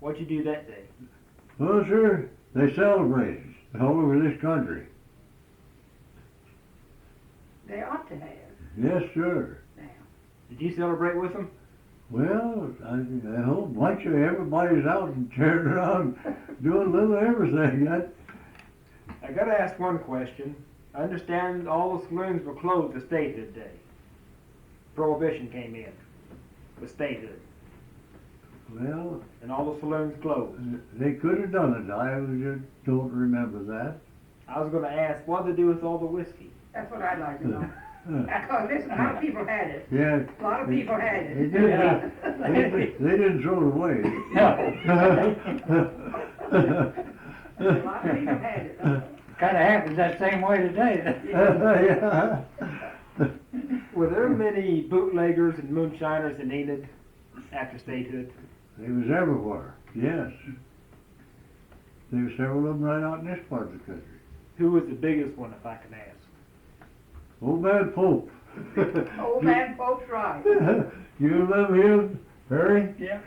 What'd you do that day? Well, sir, they celebrated all over this country. They ought to have. Yes, sir. Now, Did you celebrate with them? Well, I hope bunch of everybody's out and tearing around, doing a little everything. I gotta ask one question. I understand all the saloons were closed to statehood day. Prohibition came in with statehood, Well, and all the saloons closed. they could have done it. I just don't remember that. I was gonna ask, what did they do with all the whiskey? that's what I'd like to know. Because listen, a lot of people had it. Yeah. A lot of people had They, it. did, they didn't throw it away. A lot of people had it. Kinda happens that same way today. Yeah. Were there many bootleggers and moonshiners in Enid after statehood? It was everywhere, yes. There were several of them right out in this part of the country. Who was the biggest one, if I can ask? Old man Pope. Old man folks right. You remember him, Harry? Yeah.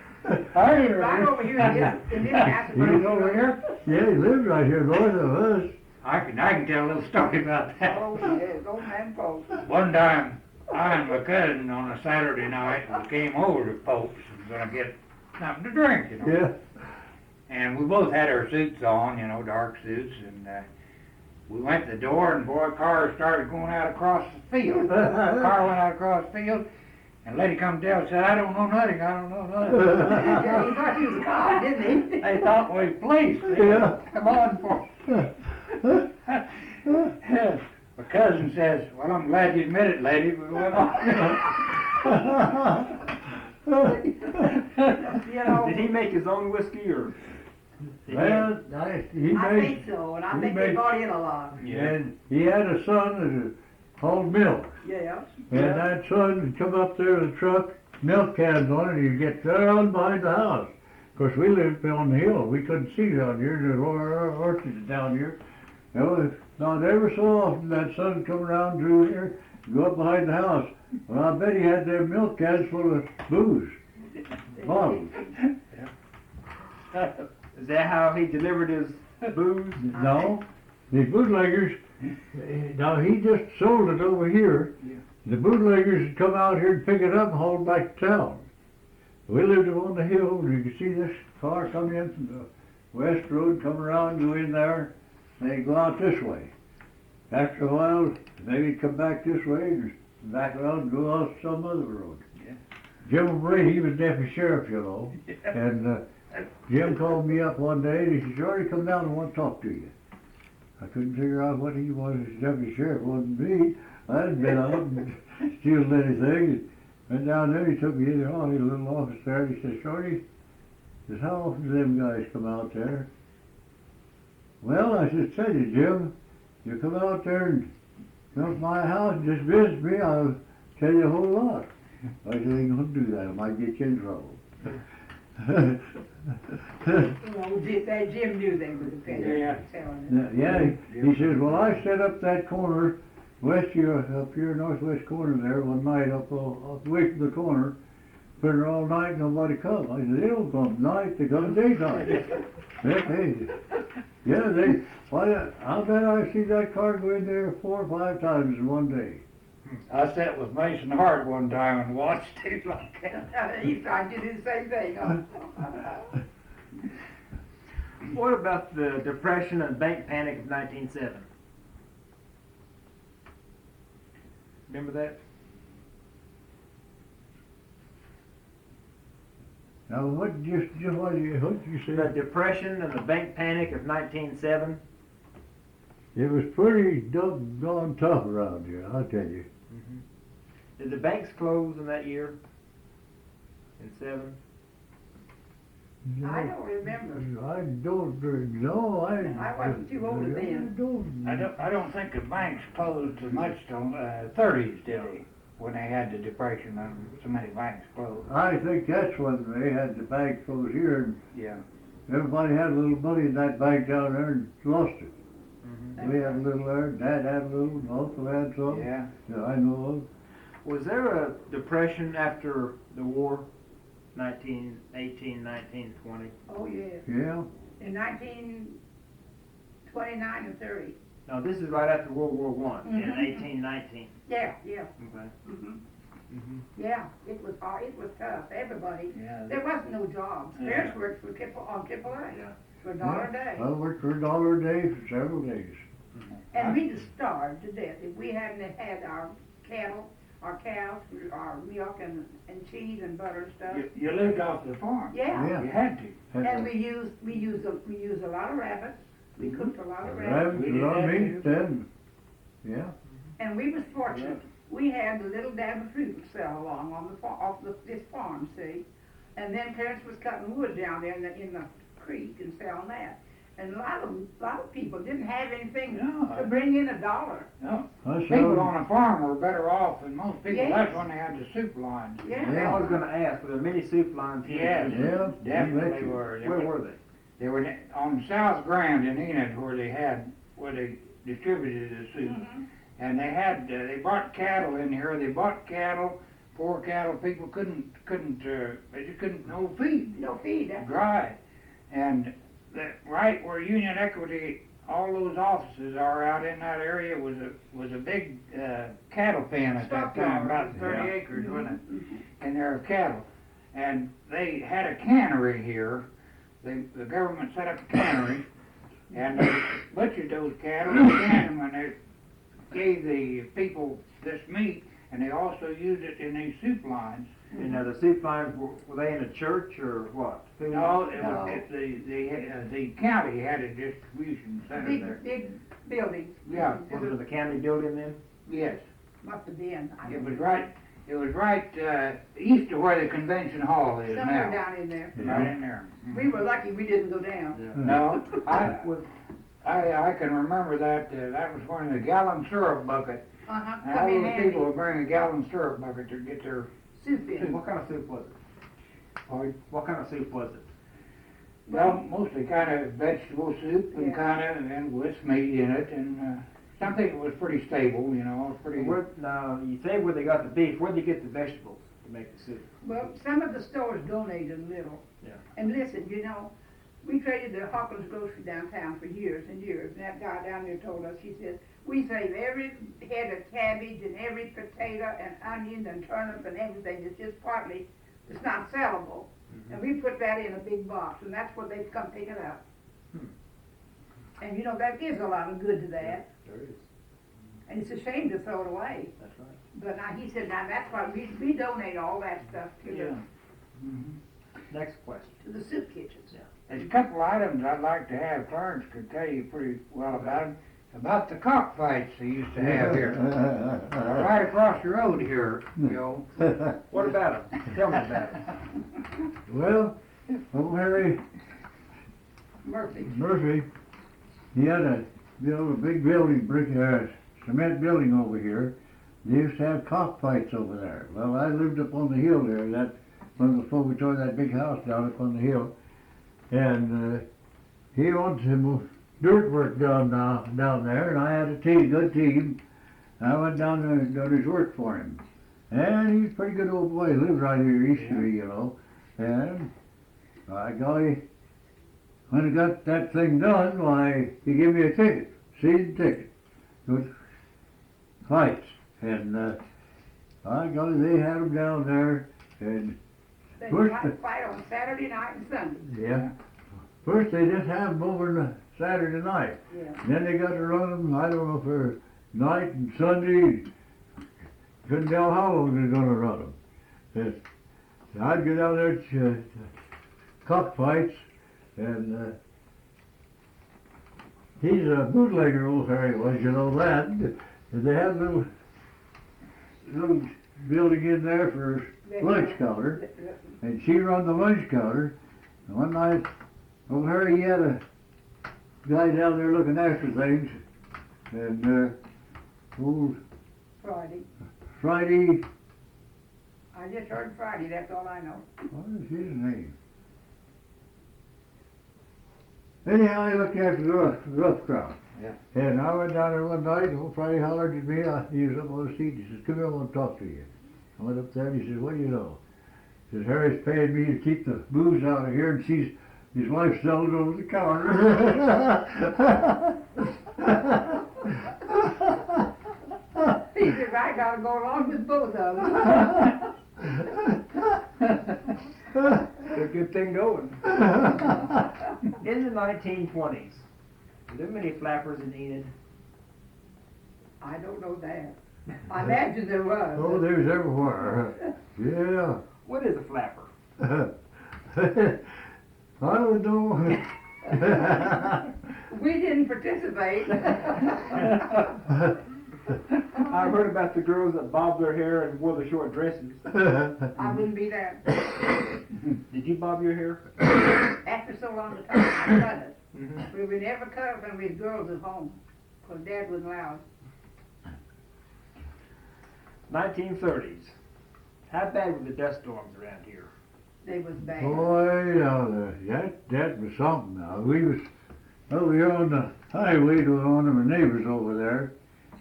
Right over here in this house. He's over here? Yeah, he lives right here north of us. I can tell a little story about that. Oh, yes, old man folks. One time, I and my cousin on a Saturday night, we came over to Pope's and gonna get something to drink, you know. Yeah. And we both had our suits on, you know, dark suits, and we went to the door, and boy, cars started going out across the field. Car went out across the field, and a lady come down and said, I don't know nothing, I don't know nothing. Yeah, he thought he was God, didn't he? They thought we was police. Yeah. Come on for My cousin says, well, I'm glad you admit it, lady. We went on. You know, Did he make his own whiskey or? Did he- Well, he I made, think so, and I he think they made- bought in a lot. and he had a son that called Milk. Yeah. And that son would come up there with a truck, milk cans on it, he'd get right on behind the house. Of course, we lived on the hill, we couldn't see down here, there's orchards down here. You know, not ever so often that son would come around through here, go up behind the house. Well, I bet he had them milk cans full of booze, bottles. Is that how he delivered his booze? No, the bootleggers, now he just sold it over here. Yeah. The bootleggers would come out here and pick it up and haul it back to town. We lived up on the hill, and you could see this car come in from the west road, come around, go in there, and they'd go out this way. After a while, they'd come back this way and back around and go out some other road. Yeah. Jim Bray, he was deputy sheriff, you know, and Jim called me up one day and he said, Shorty, come down, I want to talk to you. I couldn't figure out what he was as deputy sheriff. It wasn't me. I hadn't been out and stealed anything. Went down there, he took me in the little office there, and he said, Shorty, says, how often do them guys come out there? Well, I said, tell you, Jim, you come out there and come to my house and just visit me, I'll tell you a whole lot. I said, I ain't gonna do that, I might get you in trouble. Well, that Jim knew they were the penny. Yeah. Yeah, he says, well, I set up that corner, up here, northwest corner there, one night up away from the corner, put her all night, nobody come. I said, they don't come at night, they come daytime. I'll bet I see that car go in there 4 or 5 times in one day. I sat with Mason Hart one time and watched him like that. He tried to do the same thing, huh? What about the Depression and Bank Panic of 1907? Remember that? Now, what did you say? The Depression and the Bank Panic of 1907? It was pretty doggone tough around here, I'll tell you. Did the banks close in that year? In 7? I don't remember. I don't know. I wasn't too old then. I don't think the banks closed too much till 30s, did they? When they had the depression and so many banks closed. I think that's when they had the bank closed here, and Yeah. everybody had a little money in that bank down there and lost it. We had a little there, Dad had a little, and Uncle had some. Yeah. that I know Was there a depression after the war? 1918, 1920? Oh, yeah. of. Yeah. In 1929 and 30. No, this is right after World War I, in Mhm. 1819. Yeah. Okay. Yeah, it was hard, it was tough, everybody. Yeah. There wasn't no jobs. Yeah. Parents worked for on AAA, Yeah. for $1 a day. I worked for $1 a day for several days. And we'd have starved to death if we hadn't had our cattle, our cows, our milk and cheese and butter and stuff. You lived off the farm. Yeah. You had to. And we used a lot of rabbits. We cooked a lot of rabbits. Rabbits, We a did lot of that meat, too. then. Yeah. And we was fortunate. We had a little dab of fruit to sell along on this farm, see? And then parents was cutting wood down there in the creek and selling that. And a lot of people didn't have anything No. to bring in $1. No. I People saw, on a farm were better off than most people. Yes. That's when they had the soup lines. Yeah. I was going to ask, were there many soup lines here? Yes, Yeah, definitely you were. Where were they? They were on South Grand in Enid where they distributed the soup. Mhm. And they brought cattle in here. They bought cattle, poor cattle. People they just couldn't, no feed. No feed. Dry. And right where Union Equity, all those offices are out in that area was a big cattle pen at that time, about 30 acres, wasn't it? And there were cattle. And they had a cannery here the government set up canneries, and they butchered those cattle and canned them, and they gave the people this meat, and they also used it in these soup lines. And now the soup lines, were they in a church or what? No, the county had a distribution center there. Big buildings. Yeah. Was it the county building then? Yes, Must have been. I it don't was know. right. It was right east of where the convention hall is Somewhere now. down in there. Right in there. We were lucky we didn't go down. No, I can remember that. That was when the gallon syrup bucket. Uh-huh, And come all in the handy. people would bring a gallon syrup bucket to get their. Soup in. What kind of soup was it? Or, What kind of soup was it? well, mostly kind of vegetable soup and Yeah. kind of, and with meat in it, and something that was pretty stable, you know, pretty. Now, you say where they got the beef, where'd they get the vegetables to make the soup? Well, some of the stores donated a little. Yeah. And listen, you know, we traded the Hawkins grocery downtown for years and years, and that guy down there told us, he said, we save every head of cabbage and every potato and onion and turnip and everything, it's just partly, it's not sellable. And we put that in a big box, and that's what they come pick it up. And you know, that gives a lot of good to that, There is. and it's a shame to throw it away. That's right. But now, he said, now that's why we donate all that stuff to Yeah. the, Next question. to the soup kitchens. There's a couple items I'd like to have Clarence could tell you pretty well about the cockfights they used to have here. Right across the road here, Joe. What about them? Tell me about them. Well, old Harry Murphy, he had a big building, cement building over here. They used to have cockfights over there. Well, I lived up on the hill there, before we tore that big house down up on the hill. And he wanted some dirt work done down there, and I had a good team. I went down there and done his work for him. And he's a pretty good old boy. He lives right here east of me, you know. And by golly, when I got that thing done, why, he gave me a ticket, season ticket, with fights. And by golly, they had them down there, and They First- fight on Saturday night and Sunday. yeah. First they just have them over on Saturday night. Yeah. Then they got to run them, I don't know, for night and Sunday. Couldn't tell how long they're going to run them. I'd get down there to cockfights, and he's a bootlegger, old Harry was, you know that. And they had a little building in there for lunch counter, and she run the lunch counter. And one night, old Harry, he had a guy down there looking after things, and old Friday, I just heard Friday, that's all I know. what is his name? Anyhow, he looked after the rough crowd. Yeah. And I went down there one night, and old Friday hollered at me. He was up on the seat. He says, "Come here, I want to talk to you." I went up there, and he says, "What do you know?" He says, "Harry's paying me to keep the booze out of here, and his wife sells it over the counter." He said, I gotta go along with both of them. A good thing going. In the 1920s, were there many flappers in Enid? I don't know that. I imagine there was. Oh, there's everywhere. Yeah. What is a flapper? I don't know. We didn't participate. I've heard about the girls that bobbed their hair and wore the short dresses. I wouldn't be there. Did you bob your hair? After so long a time, I cut it. Mm-hmm. We would never cut it when we had girls at home, because Dad wasn't allowed. 1930s. How bad were the dust storms around here? They was bad. Boy, that was something now. We was over here on the highway to one of our neighbors over there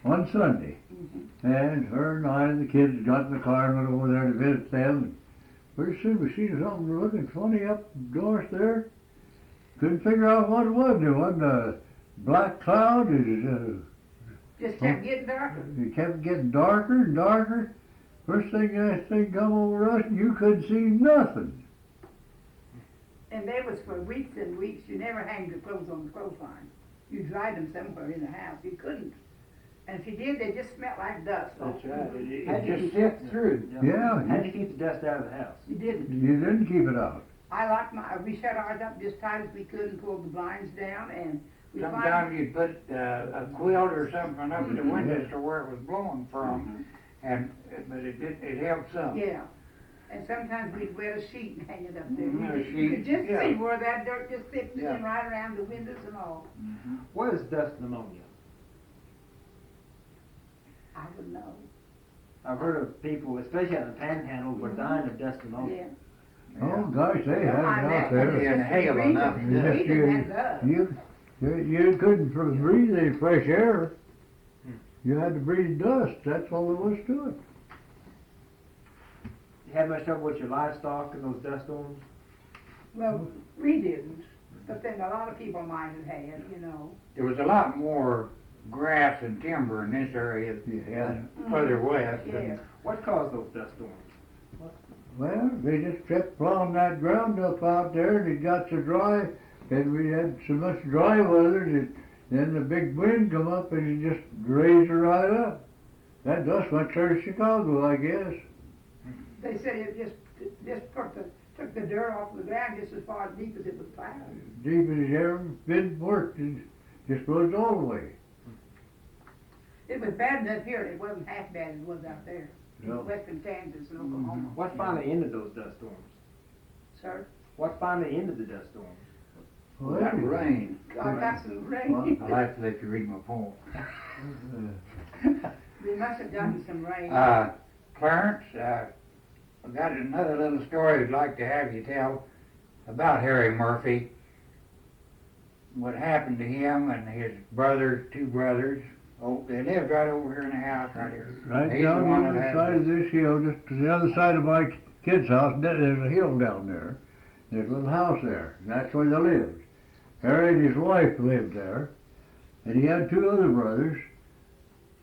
on Sunday. And her and I and the kids got in the car and went over there to visit them. And pretty soon we seen something looking funny up north there. Couldn't figure out what it was. There wasn't a black cloud. Just kept getting darker. It kept getting darker and darker. First thing that thing come over us, and you couldn't see nothing. And they was for weeks and weeks, you never hanged your clothes on the clothesline. You dried them somewhere in the house, you couldn't. And if you did, they just smelled like dust. That's right. It just sift through. Yeah. How do you keep the dust out of the house? You didn't. You didn't keep it out. I liked we shut ours up just tight as we could and pulled the blinds down and we Sometimes you'd put a quilt or something up at the windows to where it was blowing from, but it helped some. Yeah. And sometimes we'd wet a sheet and hang it up there. Mhm, a You sheet, could just yeah. see where that dirt just sifted Yeah. in right around the windows and all. What is dust pneumonia? I would know. I've heard of people, especially out in the panhandle, were dying of dust pneumonia. Yeah. Oh, gosh, they had it I out bet there. Yeah, and hail enough. We didn't have dust. You couldn't breathe any fresh air. You had to breathe dust. That's all there was to it. You had much trouble with your livestock and those dust storms? Well, we didn't, but then a lot of people might have had, you know. There was a lot more grass and timber in this area than further west. Yeah. What caused those dust storms? Well, they just kept plowing that ground up out there, and it got so dry, and we had so much dry weather that then the big wind come up and it just raised it right up. That dust went clear to Chicago, I guess. They said it just took the dirt off the ground just as far deep as it was plowed. Deep as it ever been worked, it just rose all the way. It was bad enough here, it wasn't half bad as it was out there. No. Western Kansas and Oklahoma. What finally ended those dust storms? Sir, What finally ended the dust storms? Well, That rain. I got some rain. I like to let you read my poem. We must have gotten some rain. Clarence, I've got another little story I'd like to have you tell about Harry Murphy. What happened to him and his brothers, two brothers. Oh, they lived right over here in the house right here. Right He's down the one on the that had side of this hill, just to the other side of my kid's house, there's a hill down there. There's a little house there, and that's where they lived. Harry and his wife lived there, and he had two other brothers,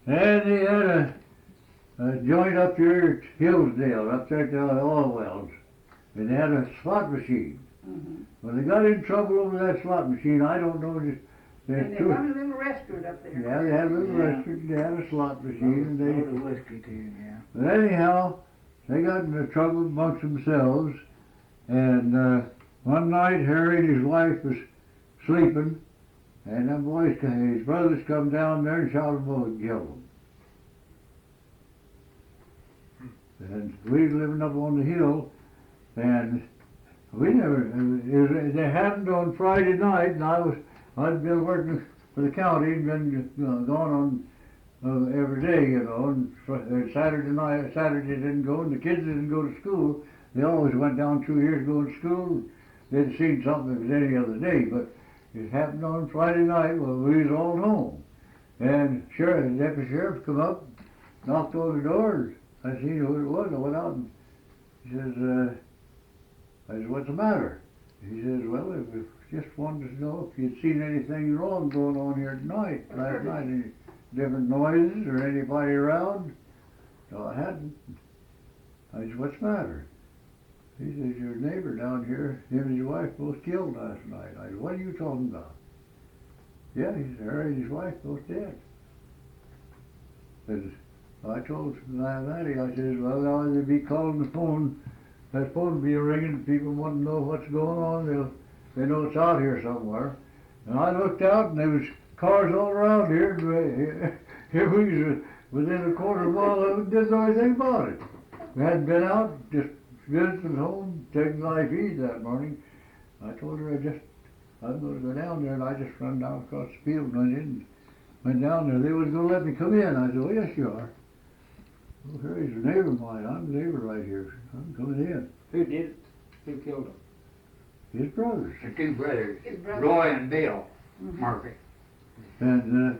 and he had a joint up here at Hillsdale, up there at the oil wells, and they had a slot machine. Mhm. When they got in trouble over that slot machine, I don't know, just And there's they two. run a little restaurant up there. Yeah, they had a little Yeah. restaurant, they had a slot machine, and they. Load of whiskey too, yeah. But anyhow, they got into trouble amongst themselves, and one night Harry and his wife was sleeping, and them boys, his brothers come down there and shot them both and killed them. And we was living up on the hill, and we never, they happened on Friday night, and I'd been working for the county, and been going on every day, you know, and Saturday didn't go, and the kids didn't go to school. They always went down through here to go to school. They'd seen something if it was any other day, but it happened on Friday night while we was all home. And sure, the deputy sheriff come up, knocked on the door, and I seen who it was. I went out and he says, I said, what's the matter? He says, well, we just wanted to know if you'd seen anything wrong going on here tonight, last night, any different noises or anybody around? No, I hadn't. I said, what's the matter? He says, your neighbor down here, him and his wife both killed last night. I said, what are you talking about? Yeah, he said, Harry and his wife both dead. And I told Mattie, I says, well, now they'd be calling the phone. That phone would be ringing, people want to know what's going on. They know it's out here somewhere. And I looked out, and there was cars all around here. And here we was within a quarter mile of it, didn't know anything about it. We hadn't been out, just visiting home, taking life easy that morning. I told her I'm going to go down there, and I just run down across the field and went down there. They was going to let me come in. I said, well, yes, you are. Well, Harry's a neighbor of mine. I'm a neighbor right here. I'm coming in. Who did it? Who killed them? His brothers. The two brothers, His brother. Roy and Bill Mhm. Murphy. And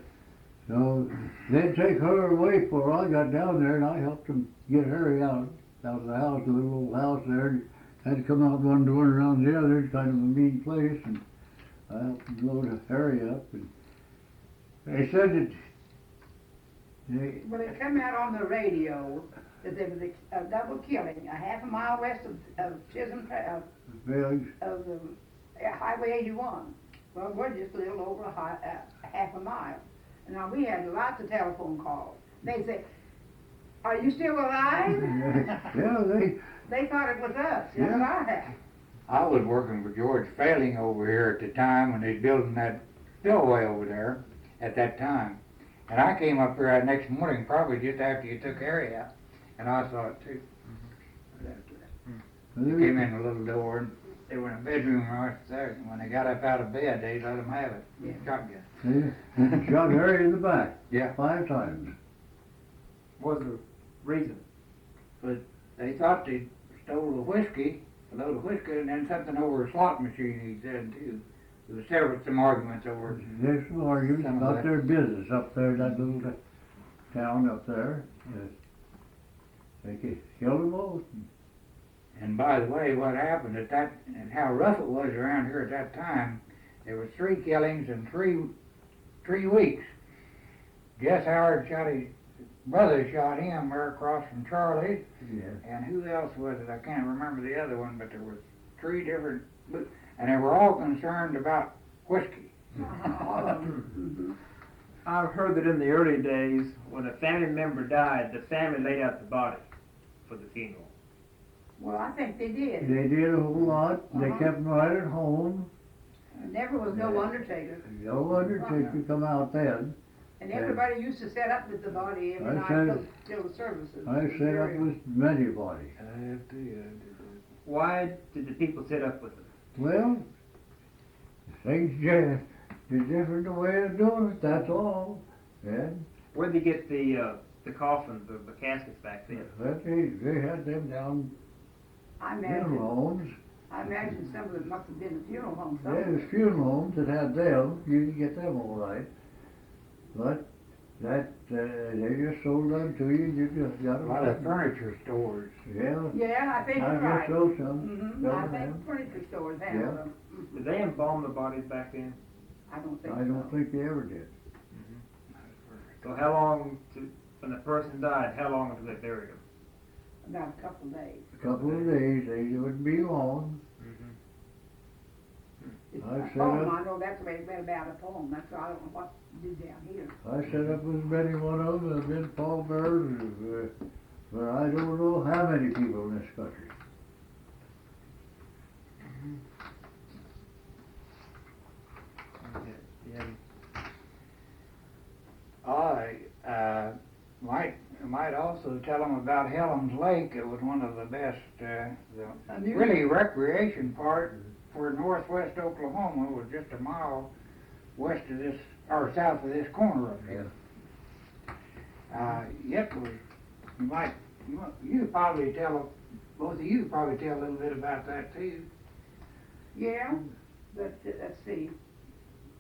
so they'd take her away before I got down there, and I helped them get Harry out of the house, the little old house there. Had to come out one door and around the other. It's kind of a mean place, and I helped them load Harry up. And they said that Well, it come out on the radio that there was a double killing, a half a mile west of Chisholm, Village. of the Highway 81. Well, we're just a little over half a mile. And now we had lots of telephone calls. They'd say, "Are you still alive?" Yeah, They thought it was us. That's Yeah. what I had. I was working for George Failing over here at the time when they was building that spillway over there at that time. And I came up here that next morning, probably just after you took Harry out, and I saw it too. But after that, they came in the little door, and they were in a bedroom right there. And when they got up out of bed, they let them have it. Yeah. Shotgun. They shot Harry in the back. Yeah. 5 times. What was the reason? But they thought they stole a whiskey, a load of whiskey, and then something over a slot machine, he said too. There was some arguments over it. There's some arguments Some of about that. their business up there, that little town up there. Yes. They killed them both. And by the way, what happened at that, and how rough it was around here at that time, there was 3 killings in three weeks. Jess Howard shot his brother, shot him there across from Charlie's, Yeah. and who else was it? I can't remember the other one, but there was 3 different, and they were all concerned about whiskey. I've heard that in the early days, when a family member died, the family laid out the body for the funeral. Well, I think they did. They did a whole lot. They Uh-huh. kept them right at home. There never was no undertaker. No undertaker come out then. And everybody used to set up with the body every I night said- till the services. I set up with many bodies. Why did the people sit up with them? Well, things just, there's different way of doing it, that's all. And Where'd they get the coffins or the caskets back then? that they had them down I funeral imagine, homes. I imagine some of it must have been a funeral home Yeah, there's somewhere. funeral homes that had them, you can get them all right. But that, they just sold them to you, you just got A them. lot of furniture stores. Yeah, Yeah, I think I you're guess right. so, some. Mm-hmm, Some I of think them. furniture stores have Yeah. them. Did they embalm the bodies back then? I don't think I so. don't think they ever did. So how long, when the person died, how long until they buried them? About a couple of days. A couple of days, they wouldn't be long. It's I a set poem, up- I know that's the way it went about a poem, that's why I don't know what to do down here. I set up with many one of them, I've been pallbearers, but I don't know how many people in this country. Yeah. I might also tell them about Helms Lake. It was one of the best, really recreation part for northwest Oklahoma. It was just a mile west of this, or south of this corner up here. It was, you probably tell, both of you probably tell a little bit about that too. Yeah, but let's see.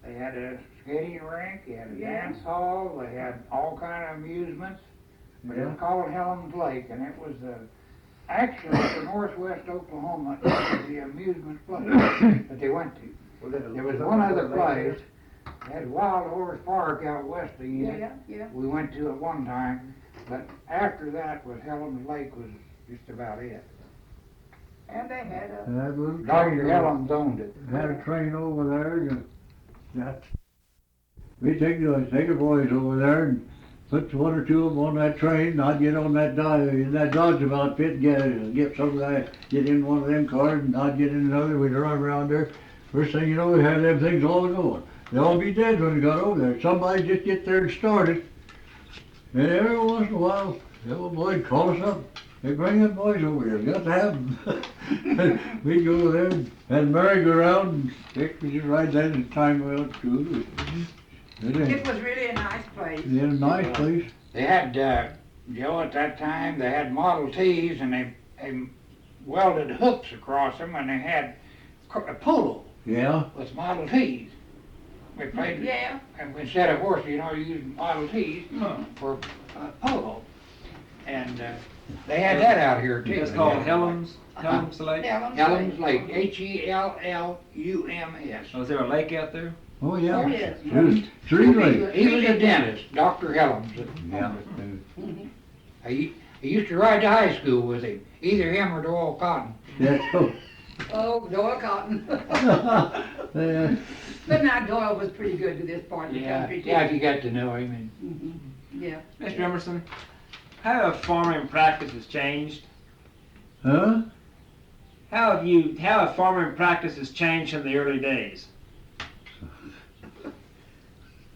They had a skating rink, they had a Yeah. dance hall, they had all kind of amusements. But it was called Helms Lake, and it was actually for northwest Oklahoma, it was the amusement place that they went to. There was one other place, they had Wild Horse Park out west of Enid. Yeah. We went to it one time, but after that was Helms Lake was just about it. And they had a, And that little Dr. train, Helms owned it. had a train over there, and that, we take the boys over there and put 1 or 2 of them on that train, I'd get on that Dodge outfit, get some guy, get in one of them cars, and I'd get in another, we'd run around there. First thing you know, we had them things all going. They'd all be dead when we got over there. Somebody just get there and start it. And every once in a while, the old boy'd call us up. They bring them boys over here, got to have them. We'd go over there and had a merry-go-round, and we just ride that in time we went to. it was really a nice place. Yeah, nice place. They had, Joe, at that time, they had Model Ts, and they welded hooks across them, and they had a polo Yeah, with Model Ts. We played, Yeah, and instead of horse, you used Model Ts for polo. And they had that out here too. It's called Helms Lake? Helms Lake, Hellums. Oh, is there a lake out there? oh yeah. Oh, yes. There's 3 lakes. He was a dentist, Dr. Helms. Yeah. He used to ride to high school with him, either him or Doyle Cotton. That's so. Oh, Doyle Cotton. Yeah. But now Doyle was pretty good to this part of the Yeah, country too. yeah, if you got to know him. And Yeah. Mr. Emerson, how have farming practices changed? Huh? How have farming practices changed from the early days?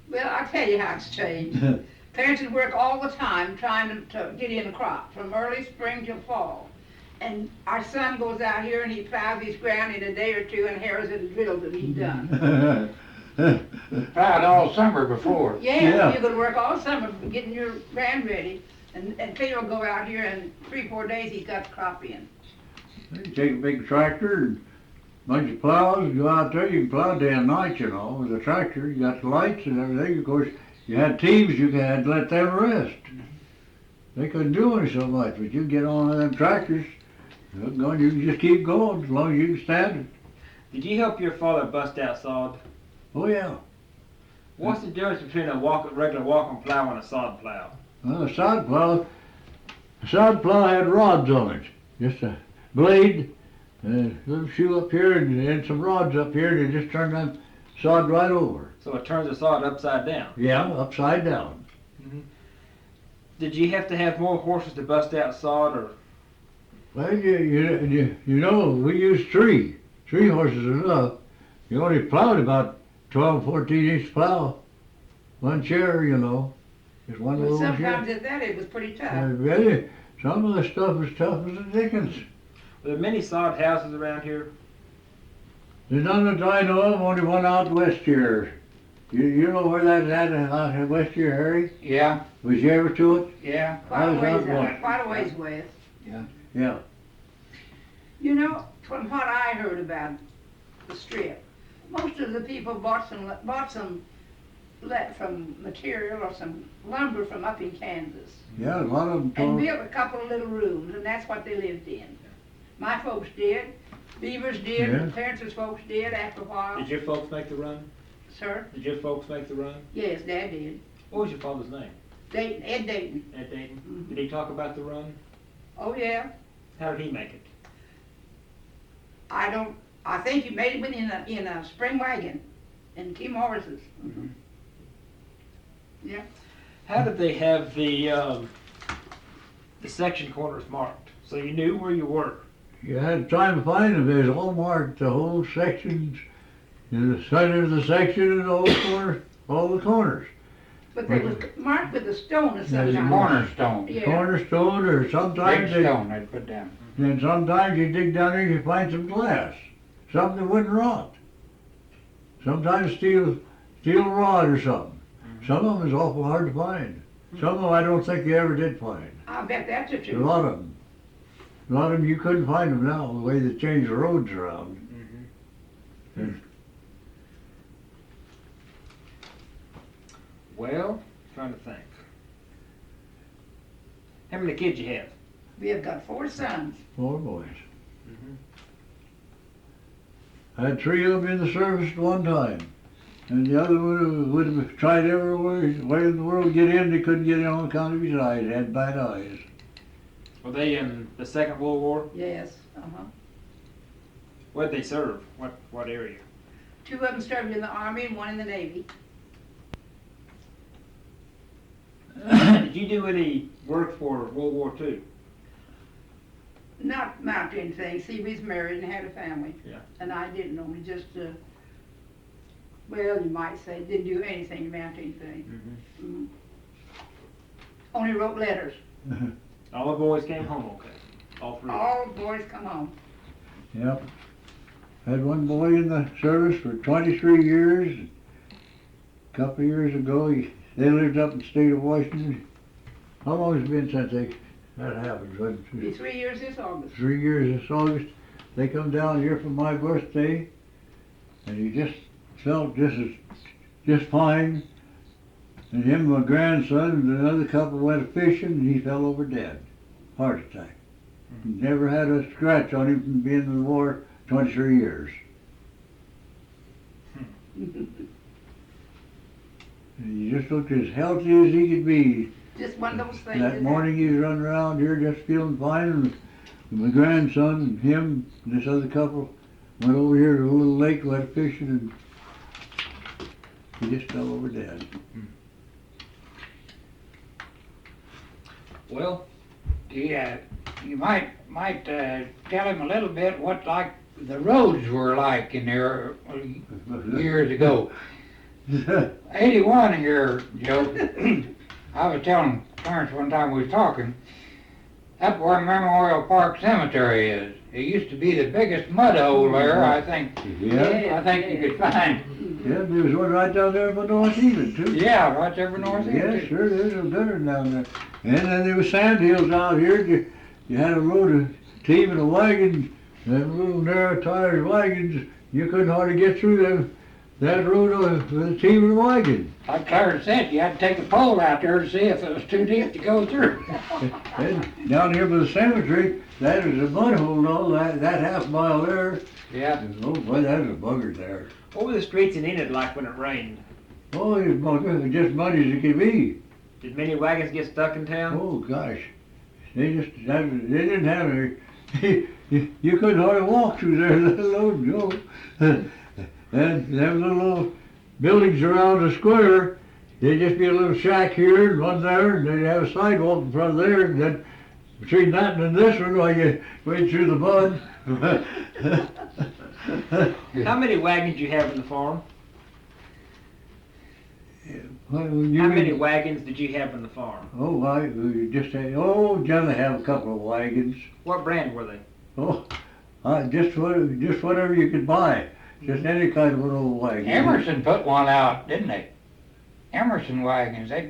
Well, I'll tell you how it's changed. Parents would work all the time trying to get in a crop from early spring till fall. And our son goes out here and he plows his ground in a day or two and harrows it and drills it, he's done. plowed all summer before. Yeah, you could work all summer getting your ground ready. And Theo will go out here and 3-4 days he's got the crop in. You take a big tractor and bunch of plows, go out there, you can plow day and night, you know, with a tractor, you got the lights and everything. Of course, you had teams, you had to let them rest. They couldn't do any so much, but you get on with them tractors, you can just keep going as long as you can stand it. Did you help your father bust out sod? Oh yeah. What's the difference between a regular walking plow and a sod plow? Well, a sod plow had rods on it, just a blade, a little shoe up here and some rods up here, and they just turn that sod right over. So it turns the sod upside down. Yeah, upside down. Did you have to have more horses to bust out sod, or? Well, you know, we used three horses enough. You only plowed about 12, 14-inch plow, one chair, you know, just one But little chair. sometimes at that it was pretty tough. Really, some of the stuff was tough as the dickens. Were there many sod houses around here? There's none that I know of, only one out west here. You know where that's at out west here, Harry? Yeah, Was you ever to it? yeah, Quite a was ways out out, west. quite a ways west. Yeah. You know, from what I heard about the strip, most of the people bought some material or some lumber from up in Kansas Yeah, a lot of them and told. built a couple of little rooms, and that's what they lived in. My folks did, Beaver's did, Yeah. Clarence's folks did after a while. Did your folks make the run? Sir? Did your folks make the run? Yes, Dad did. What was your father's name? Ed Dayton. Ed Datten. Mhm. Did he talk about the run? Oh, yeah. How did he make it? I think he made it in a spring wagon and 2 horses. Yeah. How did they have the section corners marked so you knew where you were? You had time to find them. There's all marked, the whole sections, in the center of the section and all the corners. But they was marked with a stone or There's something. a cornerstone, Yeah. Cornerstone, or sometimes big stone they'd put down. then sometimes you dig down there and you find some glass, something that wouldn't rot. Sometimes steel rod or something. Some of them is awful hard to find. Some of them I don't think you ever did find. I bet that's the A truth. lot of them. A lot of them you couldn't find them now, the way they changed the roads around. Well, trying to think. How many kids you have? We have got 4 sons. 4 boys. I had 3 of them in the service at one time. And the other would have tried every way in the world to get in. They couldn't get in on account of his eyes. He had bad eyes. Were they in the Second World War? Yes. Where'd they serve? What area? 2 of them served in the Army and 1 in the Navy. Did you do any work for World War II? Not mounting things. He was married and had a family. Yeah. And I didn't only just, well, you might say, didn't do anything mounting thing. Only wrote letters. All the boys came home okay? All 3? All boys come home. Yep. Had one boy in the service for 23 years. A couple of years ago, they lived up in the state of Washington. How long has it been since that happened? It'll be 3 years this August. 3 years this August. They come down here for my birthday, and he just felt just fine. And him and my grandson and another couple went fishing, and he fell over dead. Heart attack. Never had a scratch on him from being in the war 23 years. And he just looked as healthy as he could be. Just one of those things. That morning he was running around here just feeling fine, and my grandson and him and this other couple went over here to a little lake, went fishing, and he just fell over dead. Well, yeah, you might tell him a little bit what like the roads were like in there years ago. 81 here, Joe. I was telling Clarence one time we was talking, up where Memorial Park Cemetery is, it used to be the biggest mud hole there, I think. Yeah, I think you could find. yeah, there was one right down there in the north even too. Yeah, right there in North End, Yeah, too. sure, there's a better down there. And then there was sand hills out here. You had a load of team and a wagon, them little narrow tires wagons. You couldn't hardly get through that road with a team and a wagon. Like Clarence said, you had to take a pole out there to see if it was too deep to go through. And down here by the cemetery, that is a mud hole, all that half mile there. Yeah. Oh boy, that is a bugger there. What were the streets in Enid like when it rained? Oh, it's just muddy as it can be. Did many wagons get stuck in town? Oh gosh, they didn't have any. You couldn't hardly walk through there, let alone go. And them little buildings around the square, there'd just be a little shack here and one there, and they'd have a sidewalk in front of there, and then between that and this one, while you wade through the mud. How many wagons you have in the farm? Well, How you many mean- wagons did you have in the farm? Oh, we just say, generally have a couple of wagons. What brand were they? Oh, just whatever you could buy. Just any kind of an old wagon. Emerson put one out, didn't they? Emerson wagons, they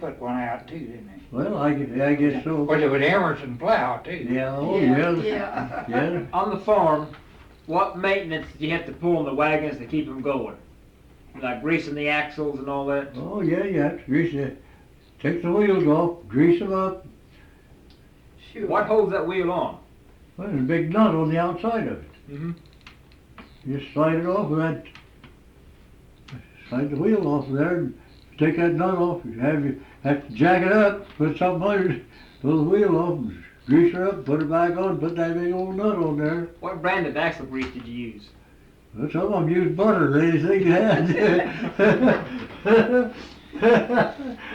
put one out too, didn't they? Well, I guess so. Was it with Emerson plow too? Yeah, Yeah. yeah. On the farm, what maintenance did you have to pull on the wagons to keep them going? Like greasing the axles and all that? Oh, yeah, you have to grease it. Take the wheels off, grease them up. Sure. What holds that wheel on? Well, there's a big nut on the outside of it. Mm-hmm. You just slide it off and slide the wheel off there and take that nut off. You have to jack it up, put something on it, pull the wheel off, and grease her up, put it back on, put that big old nut on there. What brand of axle grease did you use? Well, some of them use butter, anything you had.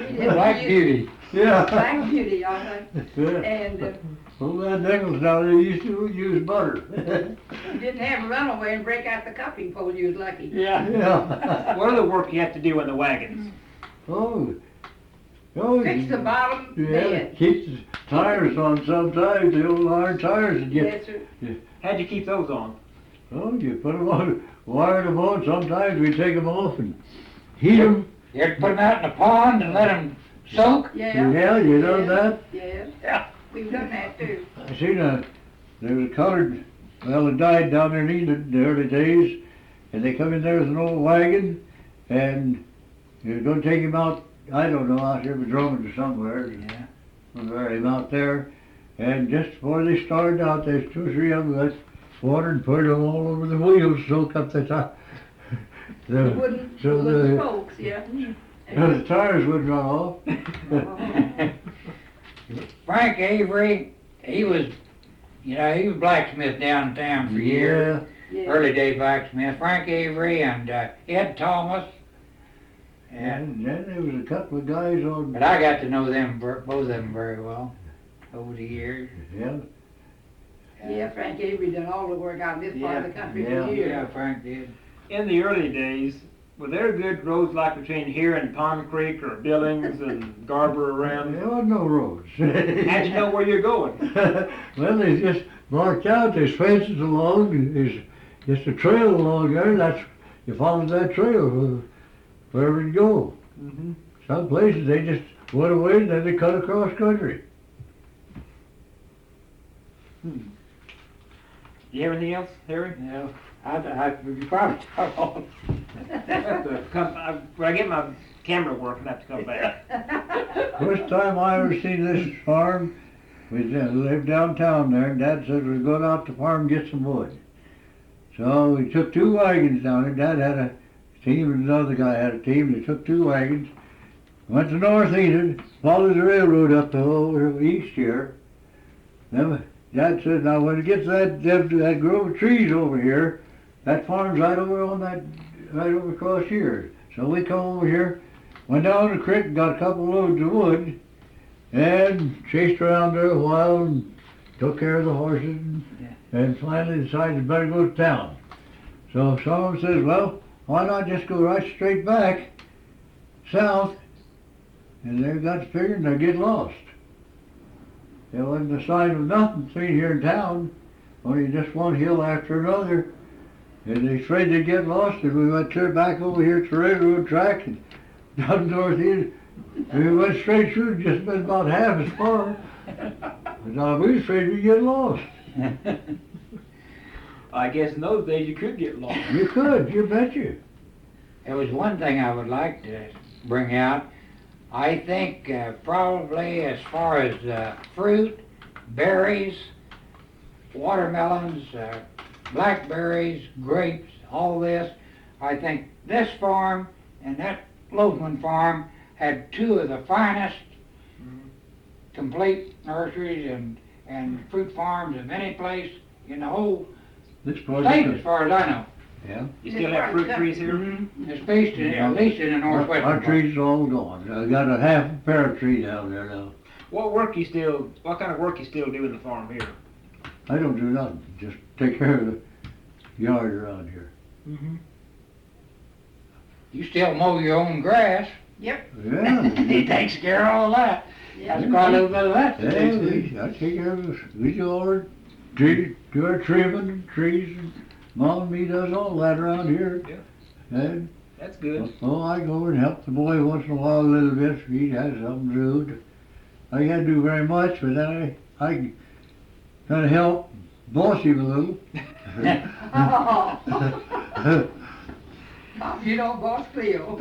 We did Black use Beauty. Yeah. Black Beauty, I think. Yeah. And Old man Nichols down there used to use butter. you didn't have a runaway and break out the cupping pole, you was lucky. Yeah. What other work you have to do on the wagons? Oh, Fix the bottom yeah, bed. keep the tires on sometimes, the old iron tires, and Yes, sir. How'd you keep those on? you put them on, wire them on, sometimes we take them off and heat them. You had to put them out in the pond and let them soak? Yeah. Yeah, you know Yeah. that? Yeah. We've done that too. I seen there was a colored, well, it died down there in Enid in the early days, and they come in there with an old wagon, and you're gonna take him out, I don't know, out here with Drummond or somewhere. Yeah. We'll bury him out there, and just before they started out, there's 2 or 3 of them that water and put them all over the wheels, soak up the tire. The wooden spokes, yeah. The tires would run off. Frank Avery, he was blacksmith downtown for years. Yeah, Yeah. Early day blacksmith. Frank Avery and Ed Thomas. and then there was a couple of guys on, But I got to know them, both of them very well over the years. yeah, Yeah, Frank Avery done all the work out in this part of the country Yeah. for Yeah, years. Frank did. In the early days, were there good roads like between here and Pond Creek or Billings and Garber around? there was no roads. How'd you know where you're going? Well, they just marked out, there's fences along, there's just a trail along there, you follow that trail wherever you go. Mm-hmm. Some places they just went away and then they cut across country. You have anything else, Harry? Yeah, you probably talk on. When I get my camera working, I have to come back. First time I ever seen this farm, we lived downtown there, and Dad said we were going out to farm and get some wood. So we took 2 wagons down there. Dad had a team and another guy had a team. They took 2 wagons. Went to North Enid, followed the railroad up to over east here. Then Dad said, now when it gets that grove of trees over here, that farm's right over on that, right over across here. So we come over here, went down the creek and got a couple loads of wood, and chased around there a while and took care of the horses, and finally decided to better go to town. So someone says, well, why not just go right straight back south, and they got to figuring they'd get lost. There wasn't a sign of nothing seen here in town, only just one hill after another, and they afraid they'd get lost, and we went clear back over here to the railroad track and down north here. We went straight through, just been about half as far. But we was afraid we'd get lost. I guess in those days you could get lost. You could, you betcha. There was one thing I would like to bring out. I think probably as far as fruit, berries, watermelons, blackberries, grapes, all this, I think this farm and that Loveland farm had two of the finest complete nurseries and fruit farms of any place in the whole This state project, as far as I know. yeah. You still have fruit trees here? Especially, at least in the northwest. Our trees are all gone. I got a half a pear tree down there now. What kind of work you still do in the farm here? I don't do nothing, just take care of the yard around here. Mm-hmm. You still mow your own grass. Yep. Yeah. He takes care of all that. Yeah. That's quite a little bit of that to Yeah, do. I take care of this. We do all our tree, do our trimming and trees, and Mom and me does all that around here. Yeah. And, That's good. oh, I go over and help the boy once in a while a little bit if he has something to do. I can't do very much, but then I kind of help boss him a little. You don't boss Cleo.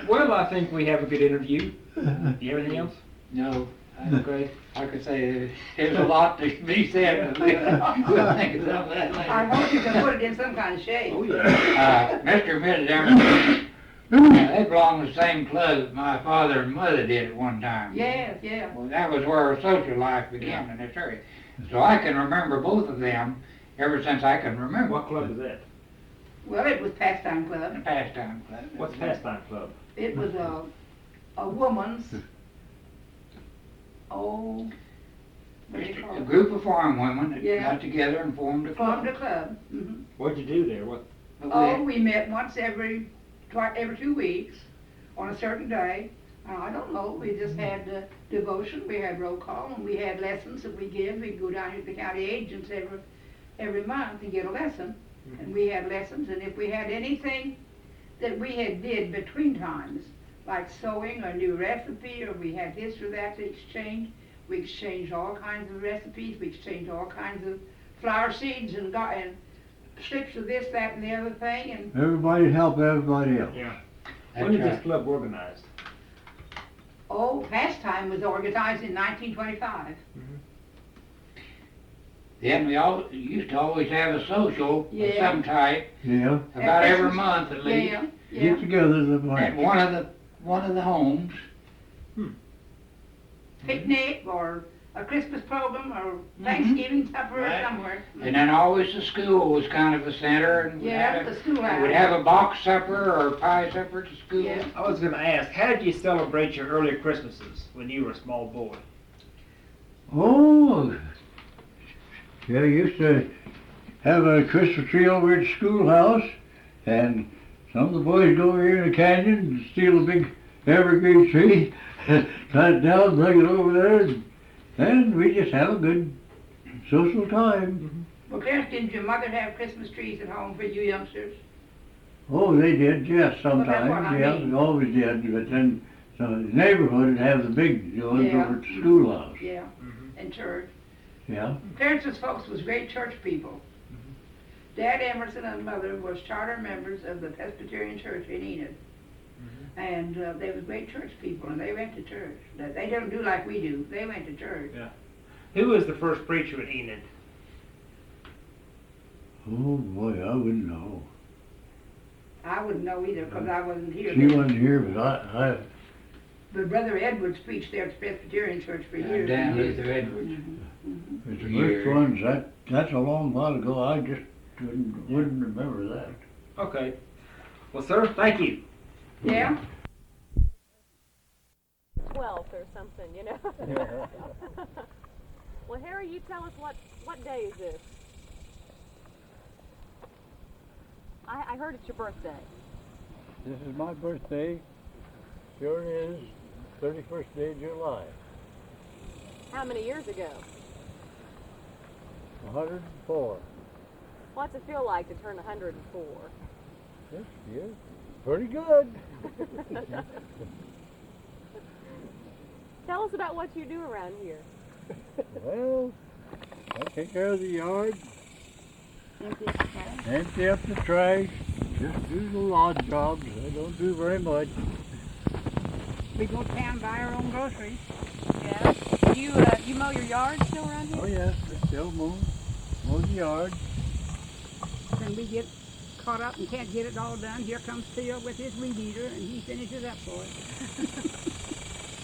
Well, I think we have a good interview. Do you have anything else? No, Okay. I could say there's a lot to be said, but we'll think of some of that I later. hope you can put it in some kind of shape. Oh, yeah. Mr. and Mrs. Emerson, they belong to the same club that my father and mother did at one time. Yes, yeah. Well, that was where our social life began in this area. So I can remember both of them ever since I can remember. What club is that? Well, it was Pastime The Club. pastime club. What's Pastime Club? It was a woman's, what do you Just call a it? group of farm women that Yeah. got together and formed a Formed club. a club. Mhm. What'd you do there? What? Oh, we met once every 2 weeks on a certain day. I don't know, we just had devotion, we had roll call, and we had lessons that we give. We'd go down here to the county agents every month and get a lesson. And we had lessons, and if we had anything that we had did between times, like sewing or new recipe, or we had this or that to exchange, we exchanged all kinds of recipes, we exchanged all kinds of flower seeds and strips of this, that, and the other thing, and Everybody help everybody else. Yeah. That's When did right. this club organized? Pastime was organized in 1925. Then we all used to always have a social of Yeah. some type, Yeah, about every Christmas. month at least, Yeah, get yeah. together the at bunch. one of the homes. Picnic or a Christmas program or Thanksgiving supper or Right. somewhere. And then always the school was kind of the center, and we'd Yeah, have the a- schoolhouse. we'd have a box supper or pie supper at the school. Yeah. I was going to ask, how did you celebrate your early Christmases when you were a small boy? Oh, yeah, I used to have a Christmas tree over at the schoolhouse, and some of the boys go over here in the canyon and steal a big evergreen tree, cut it down, bring it over there, and we just have a good social time. Well, Clarence, didn't your mother have Christmas trees at home for you youngsters? Oh, they did, yes, Well, that's sometimes, what I yeah, mean. we always did, but then the neighborhood would have the big ones Yeah. over at the schoolhouse, Yeah, in church. yeah. Clarence's folks was great church people. Dad Emerson and Mother was charter members of the Presbyterian Church in Enid. And they was great church people, and they went to church. They don't do like we do. They went to church. Who was the first preacher at Enid? Oh, boy, I wouldn't know. I wouldn't know either, because I wasn't here. She wasn't here, but I But Brother Edwards preached there at the Presbyterian Church for years. Dan Luther Edwards. it's the first ones, that's a long while ago, I just wouldn't remember that. Okay. Well, sir, thank you. Yeah? 12th or something, you know. Well, Harry, you tell us what day is this? I heard it's your birthday. This is my birthday, sure is, 31st day of July, How many years ago? 104. What's it feel like to turn 104? This year, pretty good. Tell us about what you do around here. Well, I take care of the yard, empty up the trash, just do the odd jobs. I don't do very much. We go to town, buy our own groceries. Yeah. You mow your yard still around here? Oh yes, I still mow the yard. Then we get caught up and can't get it all done. Here comes Theo with his weed eater, and he finishes up for it.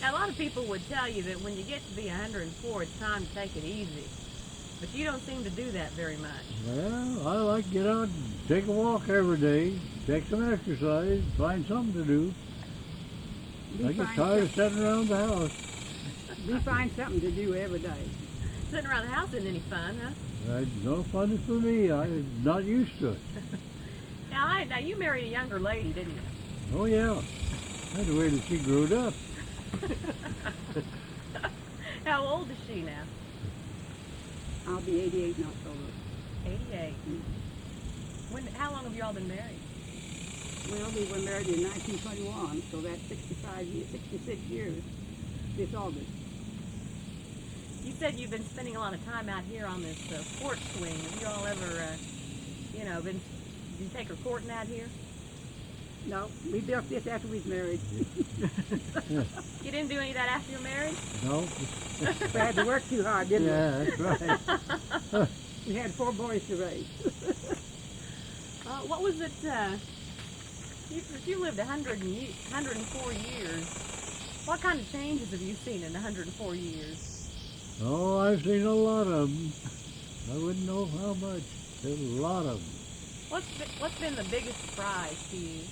Now, a lot of people would tell you that when you get to be 104, it's time to take it easy. But you don't seem to do that very much. Well, I like to get out and take a walk every day, take some exercise, find something to do. I get tired of sitting around the house. We find something to do every day. Sitting around the house isn't any fun, huh? It's no fun for me. I'm not used to it. Now you married a younger lady, didn't you? Oh yeah, that's the way that she grew up. How old is she now? I'll be 88 in October. 88. How long have you all been married? Well, we were married in 1921, so that's 66 years this August. You said you've been spending a lot of time out here on this porch swing. Have you all ever, did you take her courting out here? No, we built this after we was married. You didn't do any of that after you were married? No. We had to work too hard, didn't Yeah, that's right. we? We had 4 boys to raise. What was it, if you lived 104 years, what kind of changes have you seen in 104 years? Oh, I've seen a lot of them. I wouldn't know how much. There's a lot of them. What's been the biggest surprise to you?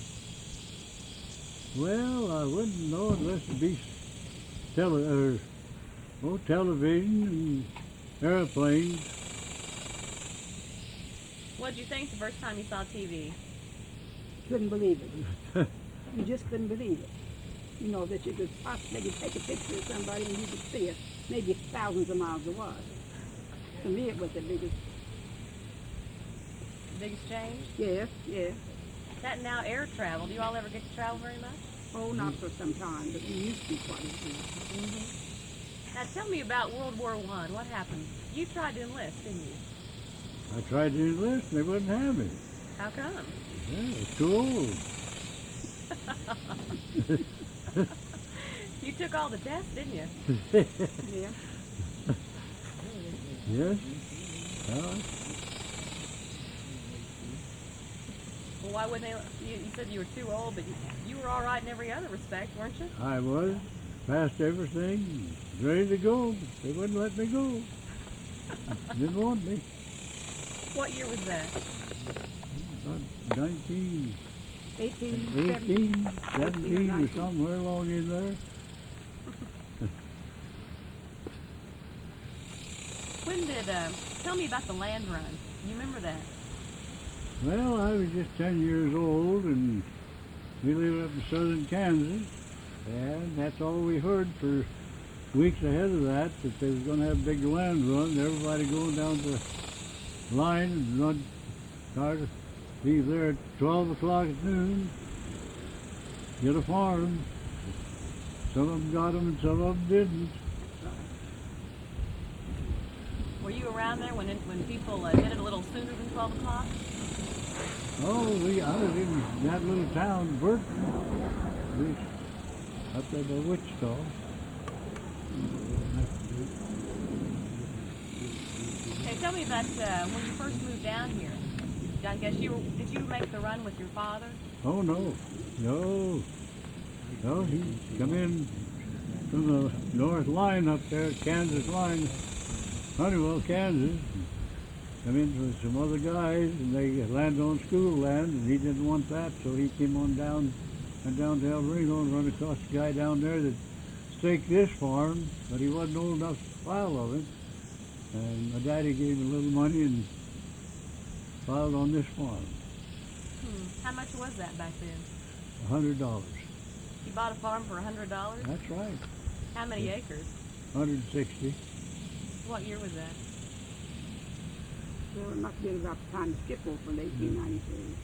Well, I wouldn't know unless it be television and airplanes. What did you think the first time you saw TV? Couldn't believe it. You just couldn't believe it. You know, that you could possibly take a picture of somebody and you could see it maybe thousands of miles away. To me, it was the biggest. Biggest change? Yes, yes. That now air travel. Do you all ever get to travel very much? Oh, not for some time, but we used to quite a bit. Mm-hmm. Now tell me about World War I. What happened? You tried to enlist, didn't you? I tried to enlist and they wouldn't have me. How come? Yeah, I was too old. You took all the tests, didn't you? Yeah. Yes. Well, Well, why wouldn't they? You said you were too old, but you were all right in every other respect, weren't you? I was. Passed everything. Ready to go. But they wouldn't let me go. Didn't want me. What year was that? About 19, 18, 17 or 19. somewhere along in there. When did, tell me about the land run. You remember that? Well, I was just 10 years old, and we lived up in southern Kansas, and that's all we heard for weeks ahead of that they was going to have a big land run, everybody going down the line and run, start to be there at 12 o'clock at noon, get a farm. Some of them got them and some of them didn't. Were you around there when people did it a little sooner than 12 o'clock? Oh, I was in that little town, Burton, up there by Wichita. Hey, tell me about when you first moved down here. I guess did you make the run with your father? Oh, no. No. No, he come in from the north line up there, Kansas line, Honeywell, Kansas. Come in with some other guys, and they landed on school land, and he didn't want that, so he came on down, went down to El Reno and run across the guy down there that staked this farm, but he wasn't old enough to file of it. And my daddy gave him a little money and filed on this farm. How much was that back then? $100. You bought a farm for $100? That's right. How many acres? 160. What year was that? Well, it must have been about the time the skip opened, 1893.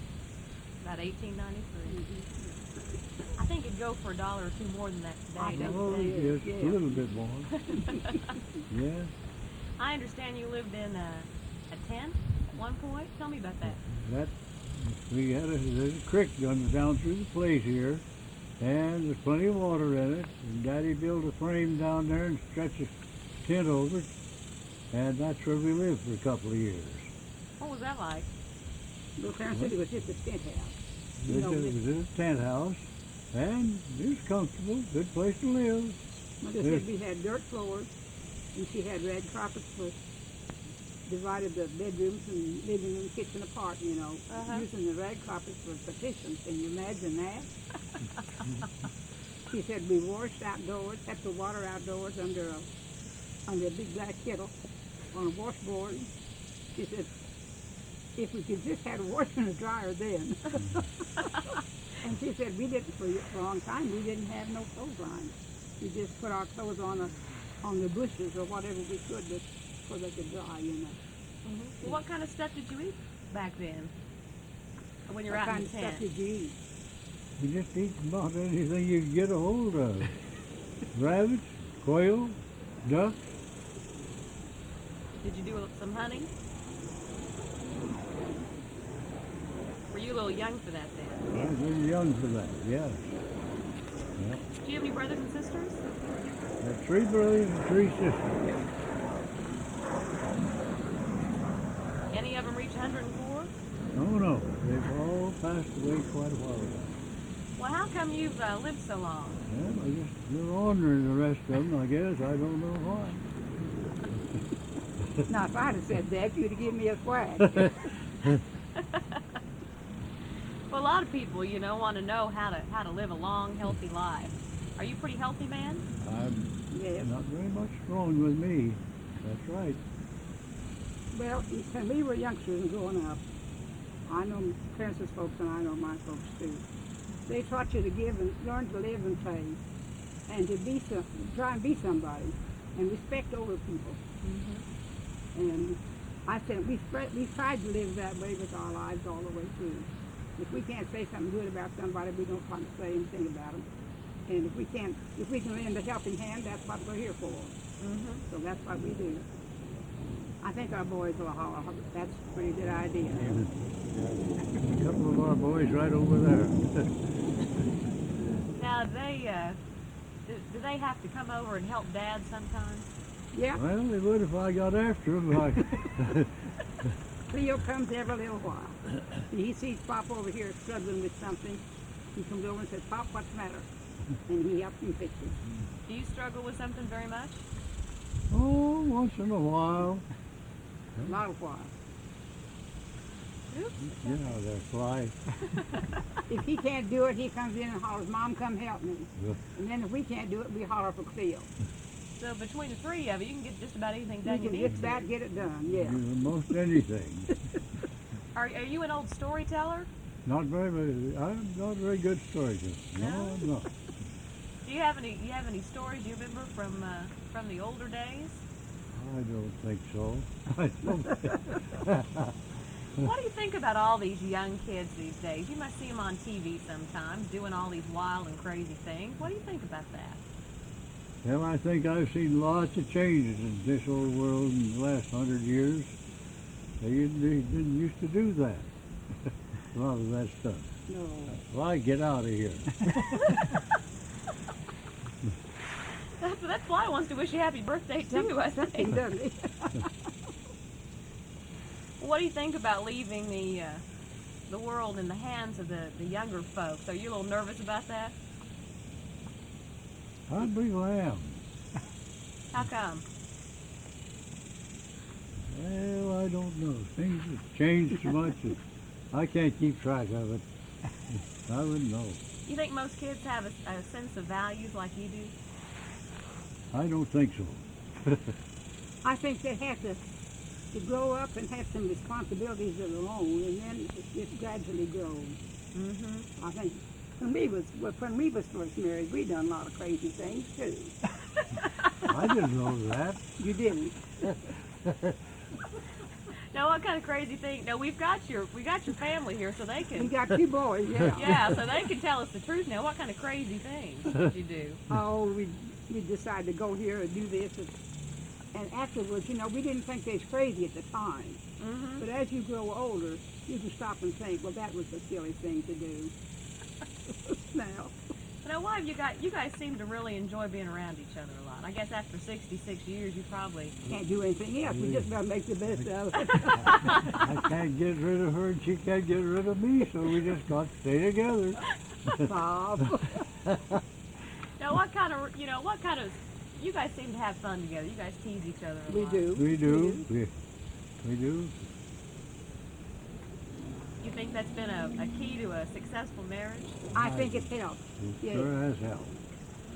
About 1893. I think it'd go for $1 or $2 more than that I today. think Oh, don't you think? yes, Yeah. a little bit more. Yeah. I understand you lived in a tent at one point. Tell me about that. That there's a creek down through the place here, and there's plenty of water in it. And Daddy built a frame down there and stretched a tent over it, and that's where we lived for a couple of years. What was that like? Well, Clarence said it was just a tent house. It was a tent house, and it was comfortable, good place to live. Mother said we had dirt floors, and she had red carpets for divided the bedrooms and living room, kitchen apart, you know, using the red carpets for partitions. Can you imagine that? She said we washed outdoors, kept the water outdoors under a big black kettle on a washboard. She said, if we could just have a washer and a dryer then. And she said we didn't, for a long time, we didn't have no clothesline. We just put our clothes on the bushes or whatever we could so they could dry, you know. Well, what kind of stuff did you eat back then? When you're What out kind in of the stuff tent? did you eat? You just eat about anything you can get a hold of. Rabbits, quail, duck. Did you do some hunting? Were you a little young for that then? I was really young for that, yeah. Do you have any brothers and sisters? I have 3 brothers and 3 sisters. Any of them reach 104? Oh no, they've all passed away quite a while ago. Well, how come you've lived so long? Well, I guess they're honoring the rest of them, I guess. I don't know why. Now, if I'd have said that, you'd have given me a swag. Well, a lot of people, you know, want to know how to live a long, healthy life. Are you a pretty healthy man? I'm Yes. not very much wrong with me. That's right. Well, when we were youngsters and growing up, I know Clarence's folks and I know my folks too. They taught you to give and learn to live and play, and to try and be somebody, and respect older people. And I said we tried to live that way with our lives all the way through. If we can't say something good about somebody, we don't want to say anything about them. And if we can lend a helping hand, that's what we're here for. So that's what we do. I think our boys will holler. That's a pretty good idea. A couple of our boys right over there. Now, do they have to come over and help Dad sometimes? Yeah, Well, they would if I got after them. Cleo comes every little while. And he sees Pop over here struggling with something. He comes over and says, Pop, what's the matter? And he helps him fix it. Do you struggle with something very much? Oh, once in a while. A lot of while. Oops. You know, they're fly. If he can't do it, he comes in and hollers, Mom, come help me. Yeah. And then if we can't do it, we holler for Cleo. So between the three of you, you can get just about anything We done you can need get to. that, get it done, yeah. Most anything. Are you an old storyteller? Not very much. I'm not a very good storyteller. No, No? I'm not. Do you have any stories you remember from the older days? I don't think so. I don't. What do you think about all these young kids these days? You must see them on TV sometimes doing all these wild and crazy things. What do you think about that? Well, I think I've seen lots of changes in this old world in the last 100 years. They didn't used to do that. A lot of that stuff. No. Well, I get out of here. That fly wants to wish you happy birthday too, I Something, think. doesn't he? What do you think about leaving the the world in the hands of the younger folks. Are you a little nervous about that? I believe I am. How come? Well, I don't know. Things have changed so much that I can't keep track of it. I wouldn't know. You think most kids have a sense of values like you do? I don't think so. I think they have to grow up and have some responsibilities of their own, and then it gradually grows. Mm-hmm. I think when we was first married, we done a lot of crazy things too. I didn't know that. You didn't. Now, what kind of crazy thing? No, we got your family here, so they We can. got two boys, yeah. Yeah, so they can tell us the truth now. What kind of crazy things did you do? Oh, we decided to go here and do this, and afterwards, you know, we didn't think they was crazy at the time. Mm-hmm. But as you grow older, you can stop and think, well, that was a silly thing to do. Now. Now, why have you guys seem to really enjoy being around each other a lot? I guess after 66 years, you probably. Can't do anything else. We just gotta make the best of it. I can't get rid of her and she can't get rid of me, so we just got to stay together. Bob. Now, what kind of, you guys seem to have fun together. You guys tease each other a We lot. do. We do. We do. You think that's been a key to a successful marriage? I think it's helped. It Yeah. sure has helped.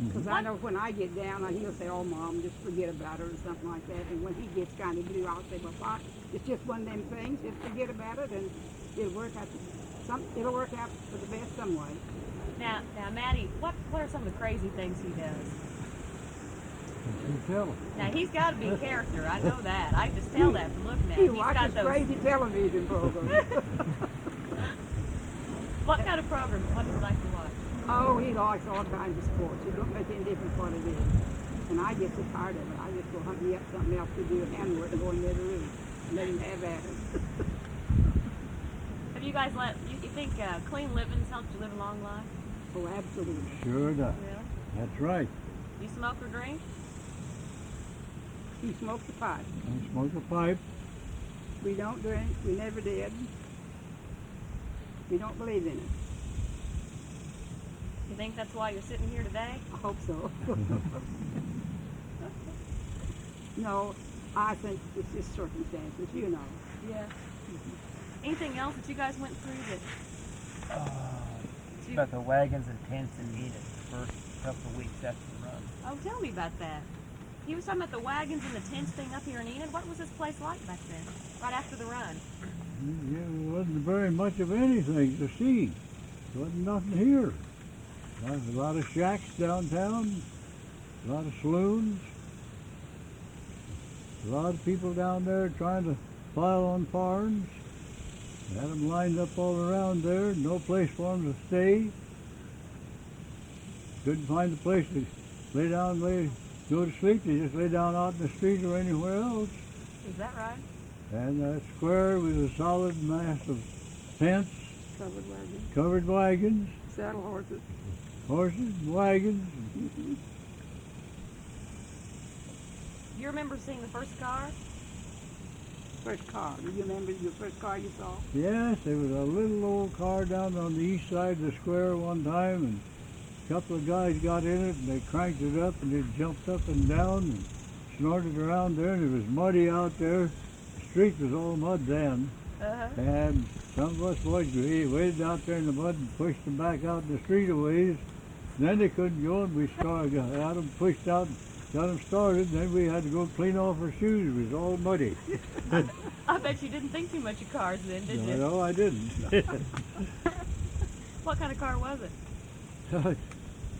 Because I know when I get down, he'll say, oh, Mom, just forget about her or something like that. And when he gets kind of blue, I'll say, well, Pop, it's just one of them things. Just forget about it, and it'll work out. It'll work out for the best some way. Now, Mattie, what are some of the crazy things he does? You can tell. Now, he's got to be a character. I know that. I just tell that from looking at He him. He's got watches those. crazy television programs. What kind of program? What do you like to watch? Oh, he likes all kinds of sports. It don't make any difference what it is. And I get so tired of it. I just go hunt me up something else to do, handwork, and go in the other room. And let him have at it. Have you guys you think clean living's helped you live a long life? Oh, absolutely. Sure does. Really? That's right. You smoke or drink? He smokes a pipe. I smoke a pipe. We don't drink. We never did. We don't believe in it. You think that's why you're sitting here today? I hope so. No, I think it's just circumstances, you know. Yeah. Anything else that you guys went through that? About the wagons and tents in Enid the first couple of weeks after the run. Oh, tell me about that. He was talking about the wagons and the tents thing up here in Enid. What was this place like back then, right after the run? Yeah, there wasn't very much of anything to see. There wasn't nothing here. There's a lot of shacks downtown, a lot of saloons, a lot of people down there trying to pile on farms. They had them lined up all around there, no place for them to stay. Couldn't find a place to lay down, go to sleep. They just lay down out in the street or anywhere else. Is that right? And that square was a solid mass of tents, Covered wagons, covered wagons, saddle horses. horses, wagons. You remember seeing the first car? First car. Do you remember your first car you saw? Yes, there was a little old car down on the east side of the square one time, and a couple of guys got in it, and they cranked it up, and it jumped up and down and snorted around there, and it was muddy out there. The street was all mud then. Uh-huh. And some of us boys waded out there in the mud and pushed them back out in the street a ways. And then they couldn't go, and we got them pushed out and got them started. And then we had to go clean off our shoes. It was all muddy. I bet you didn't think too much of cars then, did you? No, I didn't. What kind of car was it?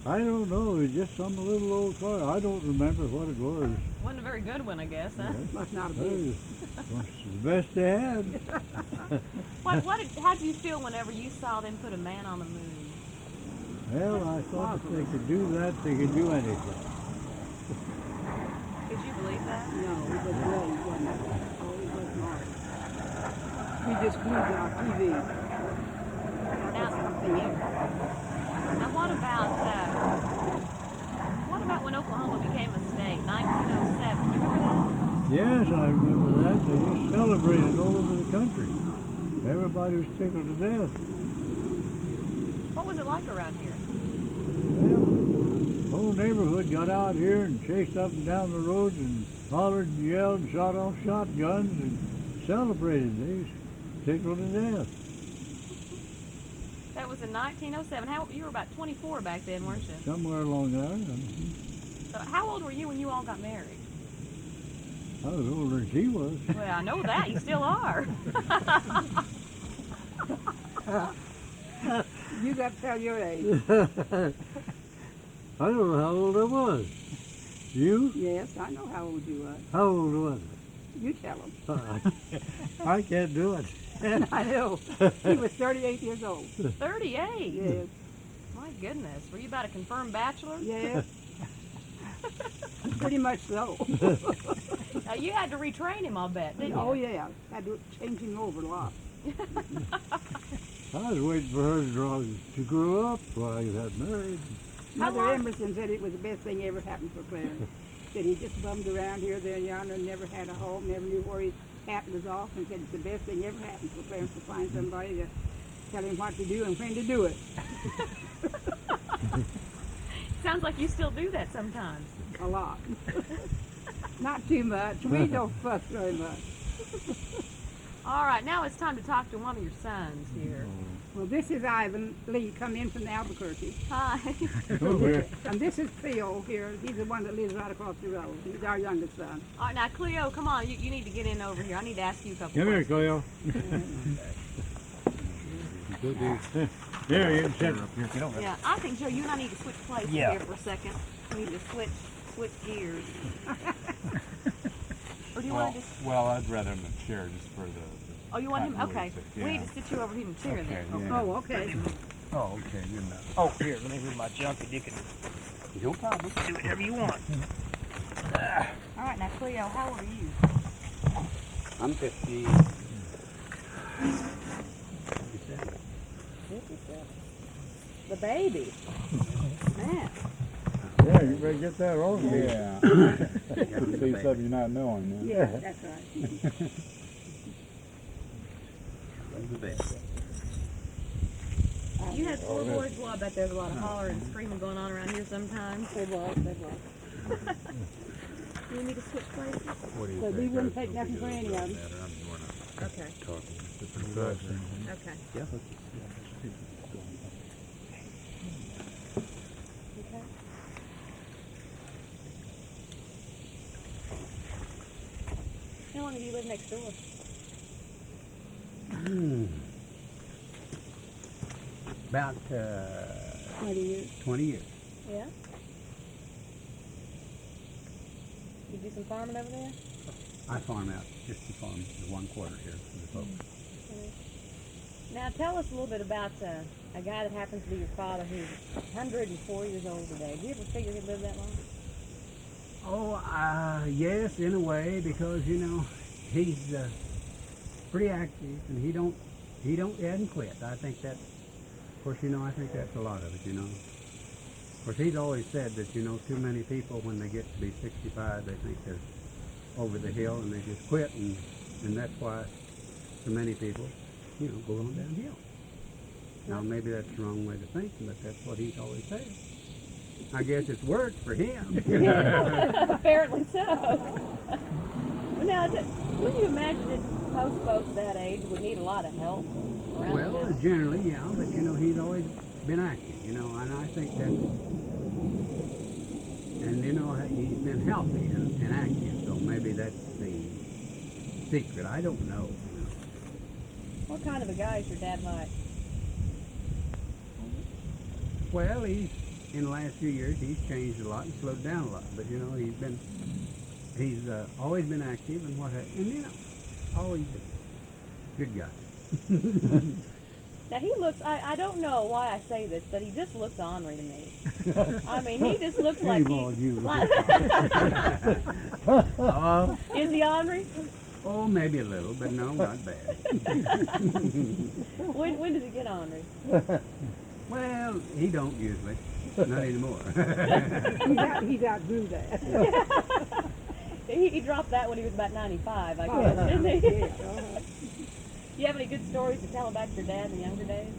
I don't know. It was just some little old car. I don't remember what it was. Wasn't a very good one, I guess, huh? Must not have It been. was the best they had. How did you feel whenever you saw them put a man on the moon? Well, I thought if they could do that, they could do anything. Could you believe that? No, it was great, wasn't it? Oh, it was not. We just glued it on TV. That was something else. Now, what about when Oklahoma became a state, 1907? You remember that? Yes, I remember that. They just celebrated all over the country. everybody was tickled to death. What was it like around here? Well, the whole neighborhood got out here and chased up and down the roads and hollered and yelled and shot off shotguns and celebrated. They was tickled to death. That was in 1907. You were about 24 back then, weren't you? Somewhere along there. So how old were you when you all got married? I was older than she was. Well, I know that. You still are. You got to tell your age. I don't know how old I was. You? Yes, I know how old you was. How old was You tell him. I? I can't do it. I know. He was 38 years old. 38? Yes. My goodness. Were you about a confirmed bachelor? Yes. Pretty much so. Now, you had to retrain him, I'll bet, didn't you? Oh yeah, had to change him over a lot. I was waiting for her to grow up while I got married. How Mother long- Emerson said it was the best thing ever happened for Clarence. Said he just bummed around here, there, and yonder, and never had a home, never knew where his hat was off, and said it's the best thing ever happened for Clarence to find somebody to tell him what to do and when to do it. Sounds like you still do that sometimes. A lot. Not too much. We don't fuss very much. All right, now it's time to talk to one of your sons here. Well, this is Ivan Lee, come in from Albuquerque. Hi. And this is Phil here. He's the one that lives right across the road. He's our youngest son. All right, now, Cleo, come on. You need to get in over here. I need to ask you a couple Come here, questions. Cleo. Here, you can sit. Yeah, I think, Joe, you and I need to switch places Yeah. here for a second. We need to switch gears. Or do you want to just... Well, I'd rather him in a chair just for the... Oh, you want him? Okay. Yeah. We need to sit you over here in the chair then. Okay, yeah. Oh, okay. Oh, okay, good enough. Oh, here, let me read my junk and you can No problem. do whatever you want. All right, now, Cleo, how old are you? I'm 50. 57. The baby. Man. Yeah, you better get that on me. Yeah. See something you're not knowing. Yeah, that's right. You had 4 boys. Well, I bet there's a lot of hollering and screaming going on around here sometimes. There was. You need me to switch places? So we wouldn't take nothing for any of them. Okay. Good. Okay. Yeah. Okay. How long have you lived next door? About 20 years. 20 years. Yeah. You do some farming over there? I farm out, just to farm the 1 quarter here for the folks. Now tell us a little bit about a guy that happens to be your father who's 104 years old today. Did you ever figure he'd live that long? Oh, yes, in a way, because, you know, he's pretty active, and he hasn't quit. I think that, of course, you know, I think that's a lot of it, you know. Of course, he's always said that, you know, too many people, when they get to be 65, they think they're over the hill, and they just quit, and that's why so many people, you know, go on downhill. Now, maybe that's the wrong way to think, but that's what he's always said. I guess it's worked for him. Apparently so. Well, now, wouldn't you imagine that most folks that age would need a lot of help around Well, this? generally, yeah, but you know, he's always been active, you know, and I think that, and you know, he's been healthy and active, so maybe that's the secret. I don't know. You know. What kind of a guy is your dad like? Well, in the last few years, he's changed a lot and slowed down a lot, but you know, he's always been active and and you know, always a good guy. Now he looks, I don't know why I say this, but he just looks ornery to me. I mean, he just looks like Is he ornery? Oh, maybe a little, but no, not bad. When does he get ornery? Well, he don't usually. Not anymore. He's outgrew that. He dropped that when he was about 95, I guess, didn't he? Yes, you have any good stories to tell about your dad in the younger days?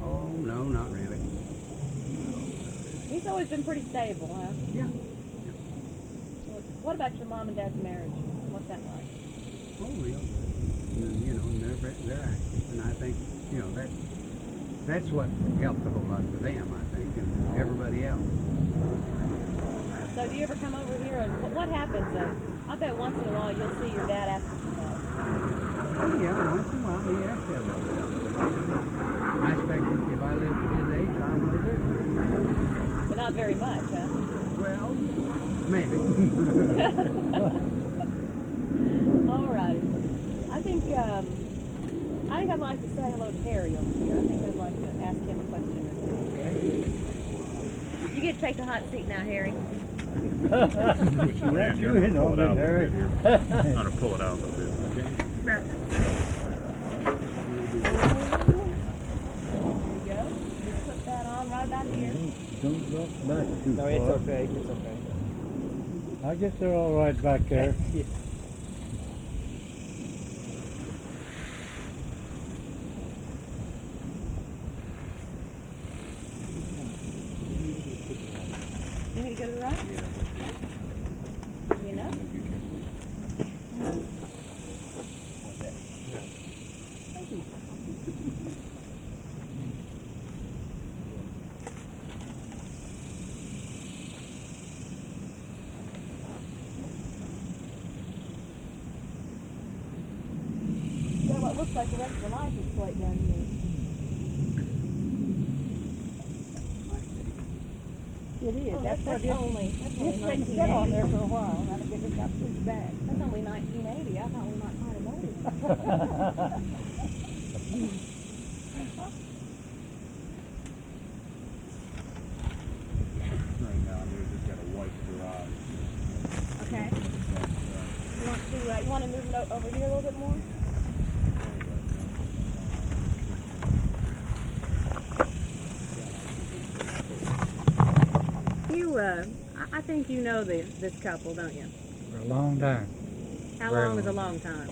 Oh, no, not really. He's always been pretty stable, huh? Yeah. What about your mom and dad's marriage? What's that like? Oh, real. You know, they're active, and I think, you know, that's what helped a whole lot for them, I think, and everybody else. So do you ever come over here and what happens? I bet once in a while you'll see your dad after the ball. Oh, yeah, once in a while he has to have a I expect if I lived at his age, I would do. But not very much, huh? Well, maybe. All right. I think I'd like to say hello to Harry over here. I think I'd like to ask him a question or two. You get to take the hot seat now, Harry. Let you in on it, Harry. I'm gonna pull it out a little bit. Okay. There you go. Just put that on right about here. Don't drop back too No, far. it's okay. It's okay. I guess they're all right back there. Yeah. You need to go to the right? You know? Thank you. So what looks like the rest of the license plate down here. It is. Oh, that's only This thing sat on there for a while. I think it got pushed back. That's only 1980. I thought we might find a notice. Right now, there's just got a white garage. Okay. You want to move it over here a little bit more? I think you know this couple, don't you? For a long time. How Very long is a long. long time?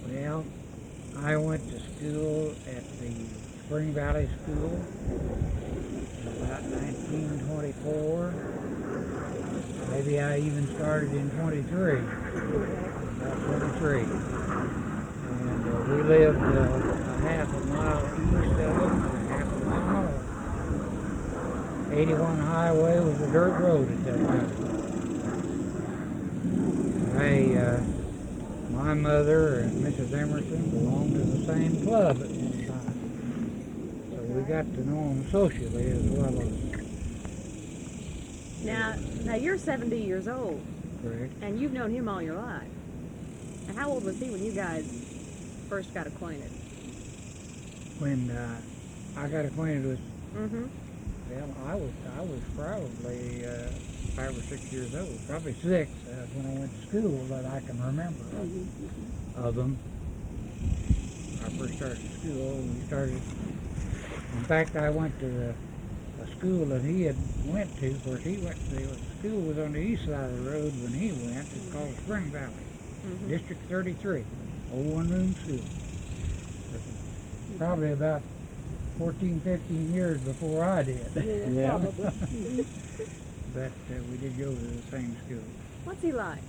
Well, I went to school at the Spring Valley School in about 1924. Maybe I even started in 23. About 23. And we lived a half a mile east of it, and a half a mile north. 81 highway was a dirt road at that time. My mother and Mrs. Emerson belonged to the same club at one time. So we got to know them socially as well as Now you're 70 years old, correct. and you've known him all your life. And how old was he when you guys first got acquainted? When I got acquainted with, Mm-hmm. well, I was probably 5 or 6 years old, probably 6 when I went to school that I can remember of them. I first started school, and we started. In fact, I went to a school that he had went to. Of course, the school was on the east side of the road when he went. It's called Spring Valley, Mm-hmm. District 33, old one-room school. Probably about 14, 15 years before I did. Yeah. But we did go to the same school. What's he like?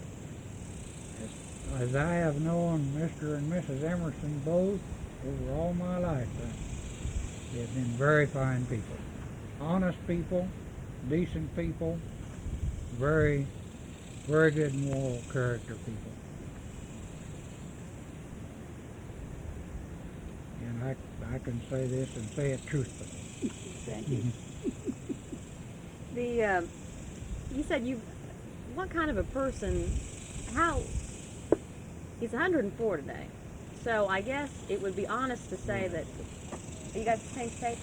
As I have known Mr. and Mrs. Emerson both over all my lifetime, they have been very fine people. Honest people, decent people, very, very good moral character people. And I can say this and say it truthfully. Thank you. You said what kind of a person, he's 104 today, so I guess it would be honest to say that, you guys change tape?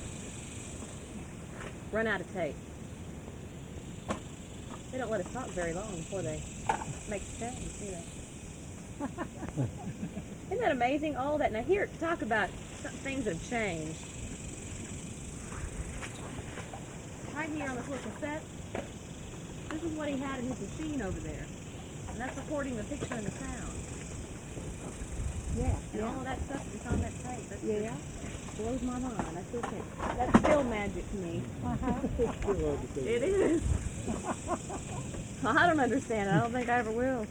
Run out of tape. They don't let us talk very long before they make statements, do they? Isn't that amazing, all that? Now here, talk about things that have changed. Right here on this little cassette, this is what he had in his machine over there. And that's recording the picture and the sound. Yeah, And all that stuff that's on that tape. That yeah. blows my mind. I still think that's still magic to me. It is. I don't understand it. I don't think I ever will.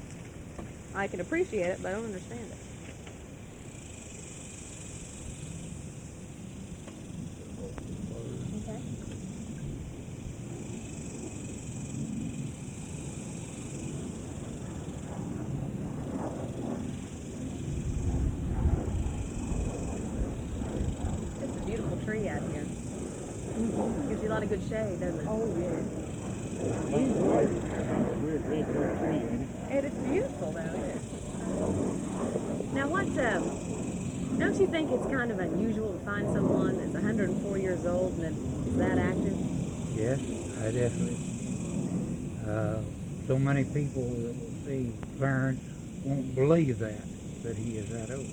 I can appreciate it, but I don't understand it. Okay. It's a beautiful tree out here. Gives you a lot of good shade, doesn't it? Oh, yeah. It is beautiful though, isn't it? Now what, don't you think it's kind of unusual to find someone that's 104 years old and that is that active? Yes, I definitely. So many people that will see Clarence won't believe that he is that old.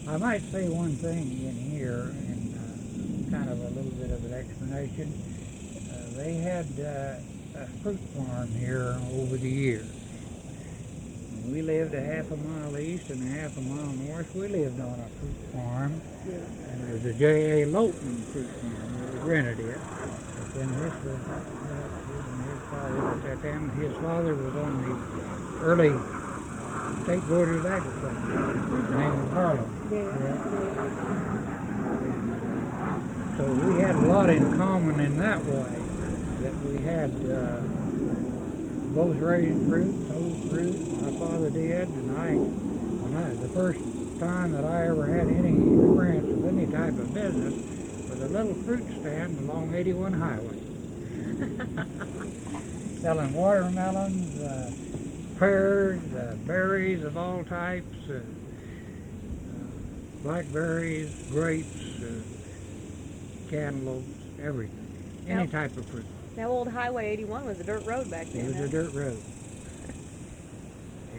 I might say one thing in here, and kind of a little bit of an explanation. They had a fruit farm here over the years. We lived a half a mile east and a half a mile north. We lived on a fruit farm. And it was a J.A. Lowton fruit farm. We rented it. But then this was his father at that time. His father was on the early state board of agriculture. His name was Harlan. So we had a lot in common in that way. That we had both raised fruit, sold fruit. My father did, and the first time that I ever had any experience with any type of business was a little fruit stand along 81 Highway. Selling watermelons, pears, berries of all types, blackberries, grapes, cantaloupes, everything. Any type of fruit. Now old Highway 81 was a dirt road back then. It was a dirt road.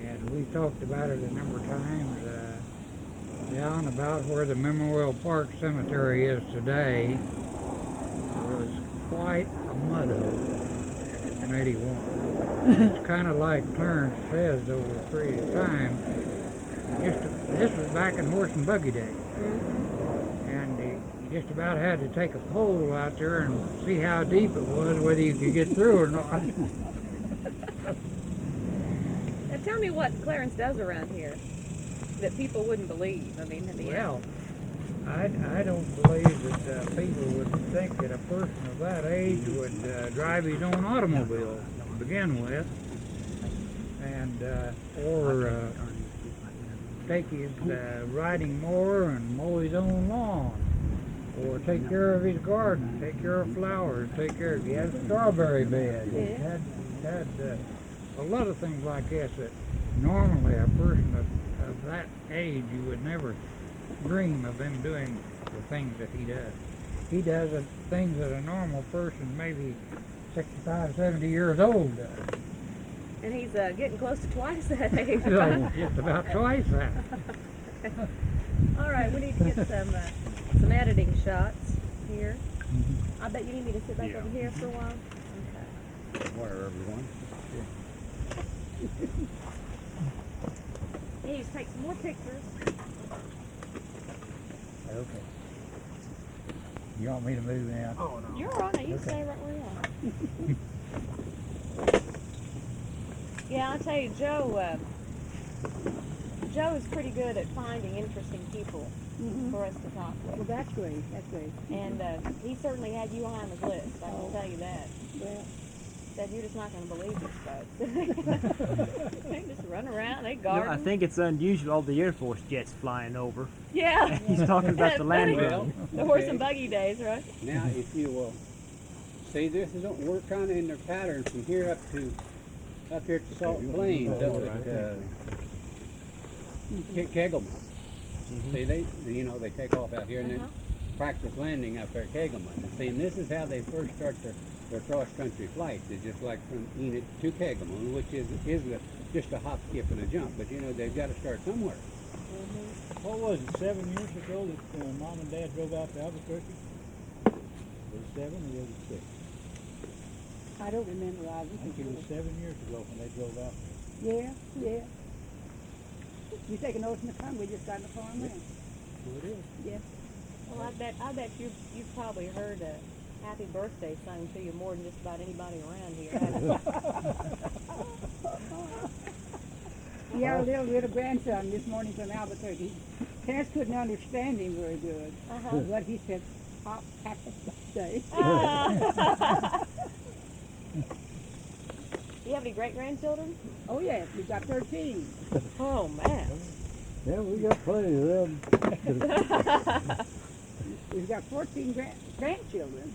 And we talked about it a number of times down about where the Memorial Park Cemetery is today. There was quite a mud hole in 81. It's kind of like Clarence says over a period of time. This was back in horse and buggy days. And you just about had to take a pole out there and see how deep it was, whether you could get through or not. Now tell me what Clarence does around here that people wouldn't believe. I mean, Well, I don't believe that people would think that a person of that age would drive his own automobile to begin with, and or take his riding mower and mow his own lawn, or take care of his garden, take care of flowers, take care of, he had a strawberry bed, he had a lot of things like this that normally a person of that age, you would never dream of him doing the things that he does. He does the things that a normal person, maybe 65, 70 years old, does. And he's getting close to twice that age. So, just about twice that. All right, we need to get some editing shots here. I bet you need me to sit back over here for a while. Okay. Where, everyone? You need to take some more pictures. Okay. You want me to move now? Oh, no. You're all right. You stay right where you are. Yeah, I'll tell you, Joe is pretty good at finding interesting people for us to talk with. Well, that's great. That's great. And he certainly had you high on his list, I can tell you that. Well, Said you're just not going to believe these folks. They just run around, they No, garden. I think it's unusual, all the Air Force jets flying over. Yeah. He's talking about the land Funny. ground. The horse and buggy days, right? Now, if you will see this, we're kind of in their pattern from here up here at the Salt Plains, up at Kegelman. See, they take off out here and then practice landing up there at Kegelman. And see, and this is how they first start their cross-country flights. It's just like from Enid to Kegelman, which is just a hop, skip, and a jump. But they've got to start somewhere. What was it, 7 years ago that Mom and Dad drove out to Albuquerque? Was it 7 or was it 6? I don't remember. I think it was 7 years ago when they drove out. Yeah, yeah. We take an ocean to come, we just got in the farm land. So it is. Yes. Well, I bet you've probably heard a happy birthday sung to you more than just about anybody around here, haven't you? We had a little grandson this morning from Albuquerque. Parents couldn't understand him very good. Uh-huh. But he said, Pop, happy birthday. Do you have any great-grandchildren? Oh yes, we've got 13. Oh, man. Yeah, we got plenty of them. We've got 14 grandchildren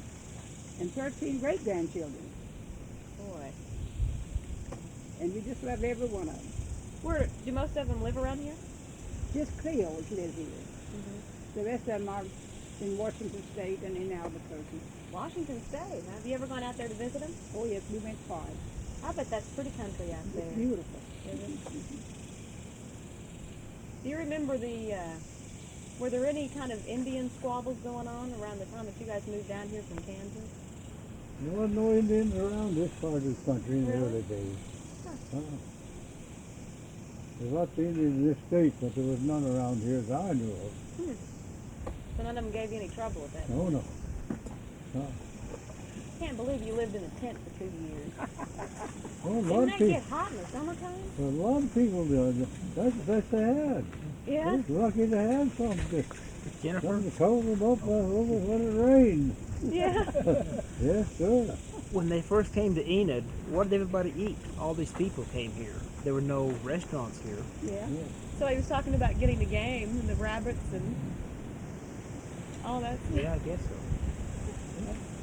and 13 great-grandchildren. Boy. And we just love every one of them. Do most of them live around here? Just Creoles live here. The rest of them are in Washington State and in Albuquerque. Washington State. Have you ever gone out there to visit them? Oh yes, we went 5. I bet that's pretty country out there. It's beautiful. Do you remember were there any kind of Indian squabbles going on around the time that you guys moved down here from Kansas? There wasn't no Indians around this part of the country in the Really? early days. There's lots of Indians in this state, but there was none around here that I knew of. So none of them gave you any trouble with that? Oh, no. Can't believe you lived in a tent for 2 years. Well, a lot Didn't of that people, get hot in the summertime? a lot of people did. That's the best they had. Yeah. They was lucky to have something. Jennifer? Something to cover them up over when it rained. Yeah. Yes, sir. When they first came to Enid, what did everybody eat? All these people came here. There were no restaurants here. Yeah. So he was talking about getting the game and the rabbits and all that stuff. Yeah, I guess so.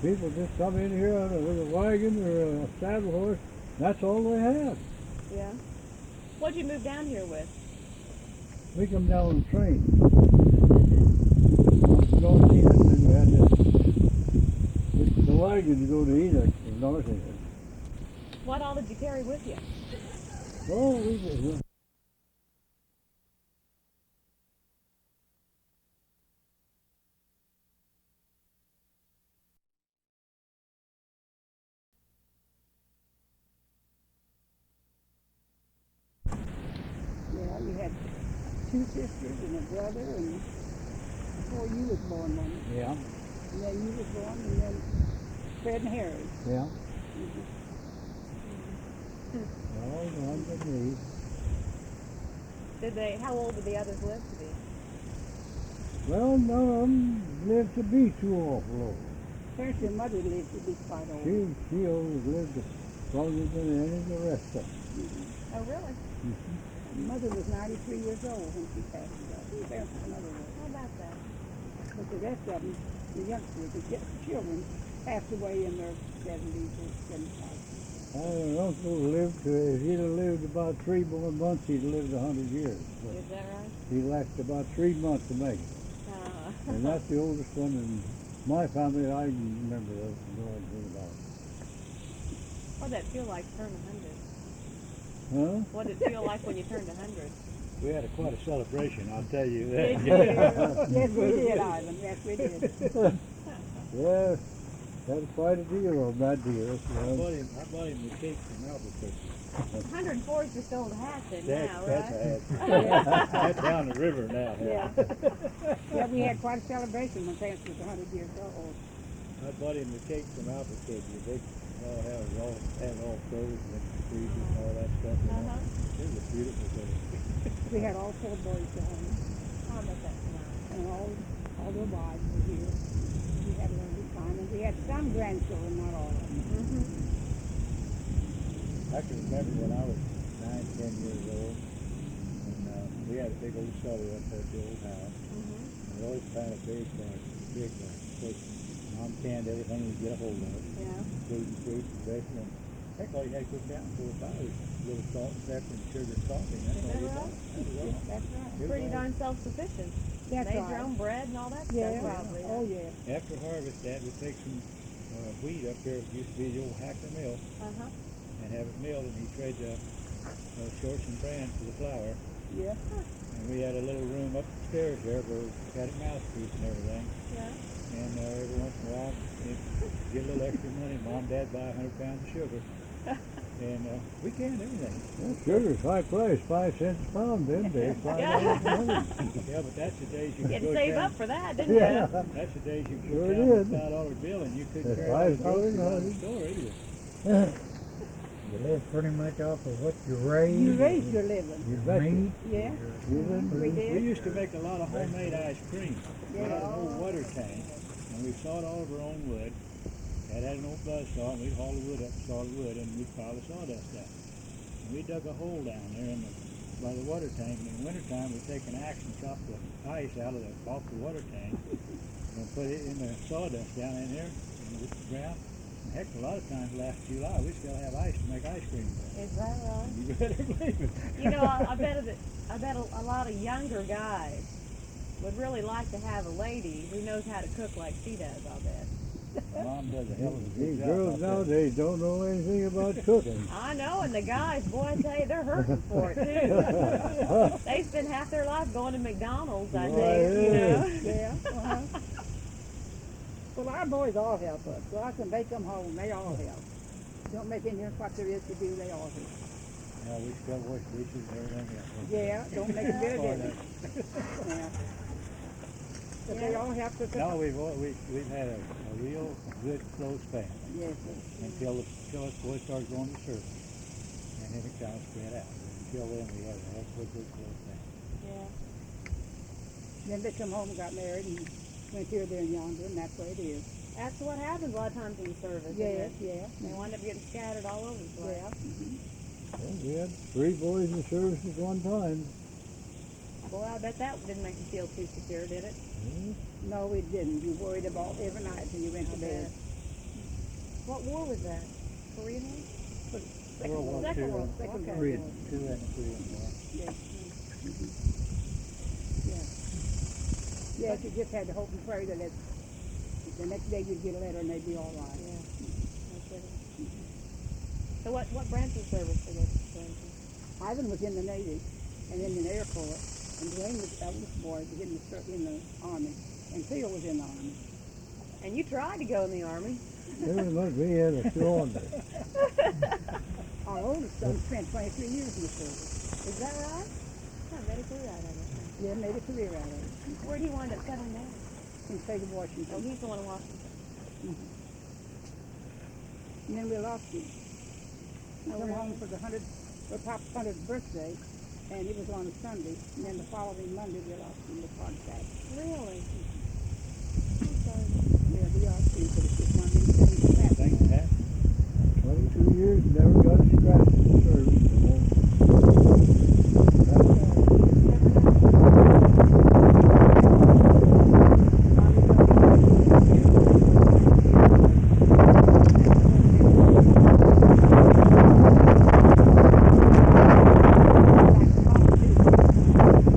People just come in here with a wagon or a saddle horse. That's all they had. Yeah. What'd you move down here with? We come down on the train. Going to Enid, then we had the wagon to go to Enid from North Enid. What all did you carry with you? Oh, we did. Yeah, you had 2 sisters and a brother, and before you was born, one. Yeah, And then you was born, and then Fred and Harry. yeah. Oh, one but me. How old did the others live to be? Well, none of them lived to be too awful old. First, your mother lived to be quite old. She always lived longer than any of the rest of them. Oh, really? Mother was 93 years old when she passed away. Parents was another way. How about that? But the rest of them, the youngsters, the children, passed away in their 70s or 75. Our uncle lived if he'd have lived about 3 more months, he'd have lived 100 years. But Is that right? he lasted about 3 months to make it. And that's the oldest one in my family I can remember of going through about. What did that feel like to turn 100? Huh? What did it feel like when you turned 100? We had quite a celebration, I'll tell you that. Did you? Yes, we did, Ivan. Yes, we did. Yeah, that's quite a deal on that deal. I bought him the cake from Albuquerque. 104 is just old hat then now, That's right? that's down the river now. Yeah. Yeah, we had quite a celebration when Clarence was 100 years old. I bought him the cake from Albuquerque. They all had all frozen and freezers and all that stuff. You know? It was a beautiful thing. We had all 4 boys to home, How about that tonight? and all their wives were here. We had a really good time, and we had some grandchildren, not all of them. I can remember when I was 9, 10 years old, and we had a big old cellar up there at the old house. And we always planted fish on it, big one. Of course, Mom canned everything we could get a hold of. Yeah. Food and fruit and vegetables. Heck, all you had to cook down 4 or 5 was a little salt and pepper and sugar and coffee. And that's Is all that you right? got. That was all. That's right. It was Pretty all. darn self-sufficient. That's Made right. your own bread and all that Yeah. stuff, probably. Oh, yeah. After harvest, Dad would take some wheat up there. It used to be the old hacker mill. Uh-huh. And have it milled, and he traded shorts and bran for the flour. Yeah. And we had a little room upstairs there where we had a mouse feed and everything. Yeah. And every once in a while, get a little extra money. Mom, Dad buy 100 pounds of sugar. And we canned everything. Well, sugar's high price, 5 cents a pound them days. $5 Yeah. a pound. Yeah, but that's the days you You had could to go save down. up for that, didn't you? Yeah. That's the days you Sure could down did. a $5 bill and you couldn't That's carry all the $5 groceries out of the honey. store either. You live pretty much off of what you raise. You raised your living. Your betcha. meat. Yeah, You didn't- we We did. used to make a lot of homemade ice cream. We had an Yeah. old water tank, and we sawed all of our own wood. Had an old buzz saw, and we'd haul the wood up, saw the wood, and we'd pile the sawdust out. And we dug a hole down there by the water tank, and in the wintertime we'd take an axe and chop the ice off the water tank, and put it in the sawdust down in there, in the ground. And heck, a lot of times last July, we still have ice to make ice cream with. Is that right? You better believe it. You know, I bet a lot of younger guys would really like to have a lady who knows how to cook like she does, I'll bet. Mom does a hell of a These good job. girls out there. nowadays don't know anything about cooking. I know, and the guys, boy, I tell you, they're hurting for it, too. They spend half their life going to McDonald's, I Why, think, you know. Yeah. Well, our boys all help us. So I can make them home. They all help. Don't make any difference what there is to do. They all help. Yeah, we still wash dishes and everything else. Yeah, don't make a bit of difference. Yeah. But they all have to. No, we've had a real good close family Yes, until the boys started going to service, and then it kind of spread out. Until then, we had a heck of a good close family. Yeah. then they come home and got married and went here, there, and yonder, and that's the way it is. That's what happens a lot of times in service, Yes, isn't it? yeah. They wind up getting scattered all over the place. Yeah. Well, we had 3 boys in service at one time. Boy, I bet that didn't make you feel too secure, did it? No, we didn't. You worried about every night till you went to I bed. bet. What war was that? Korean War? World War Second II. World War. Second Okay. World Korean, two and the Korean War. Yes. Yes, you just had to hope and pray that the next day you'd get a letter and they'd be all right. Yeah. No kidding. So what branch of service did they go into? Ivan was in the Navy and then in the Air Force, and Dwayne was the eldest boy was in the Army, and Theo was in the Army. And you tried to go in the Army. Every month we had a show on there. Our oldest son spent 23 years in the service. Is that right? I bet it's right, I guess. Yeah, made a career out of it. Where'd he wind up settling down? In the state of Washington. Oh, he's the one in Washington. And then we lost him. He Oh, come really? home for Pop's 100th birthday, and it was on a Sunday. And then the following Monday we lost him with heart attack. Really? I'm sorry. Yeah, we are too, but it's just one of these things that happen. Things that happen. 22 years, never got a scratch in service.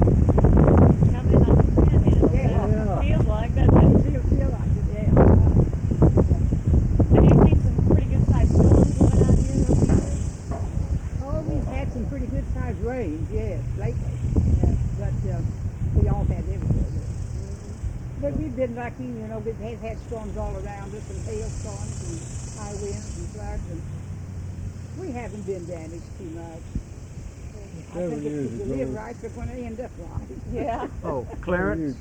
Something like this, Yeah. feels like, doesn't it? Feel like it, yeah. Have you seen some pretty good sized storms going out here in those years? Oh, we've had some pretty good sized rains, yes, lately. Yeah. But we all had everywhere. But we've been lucky, you know, we've had storms all around us, and hailstorms and high winds and floods, and we haven't been damaged too much. I 7 think years if you live ago. right, you're going to end up right. Yeah. Oh, Clarence?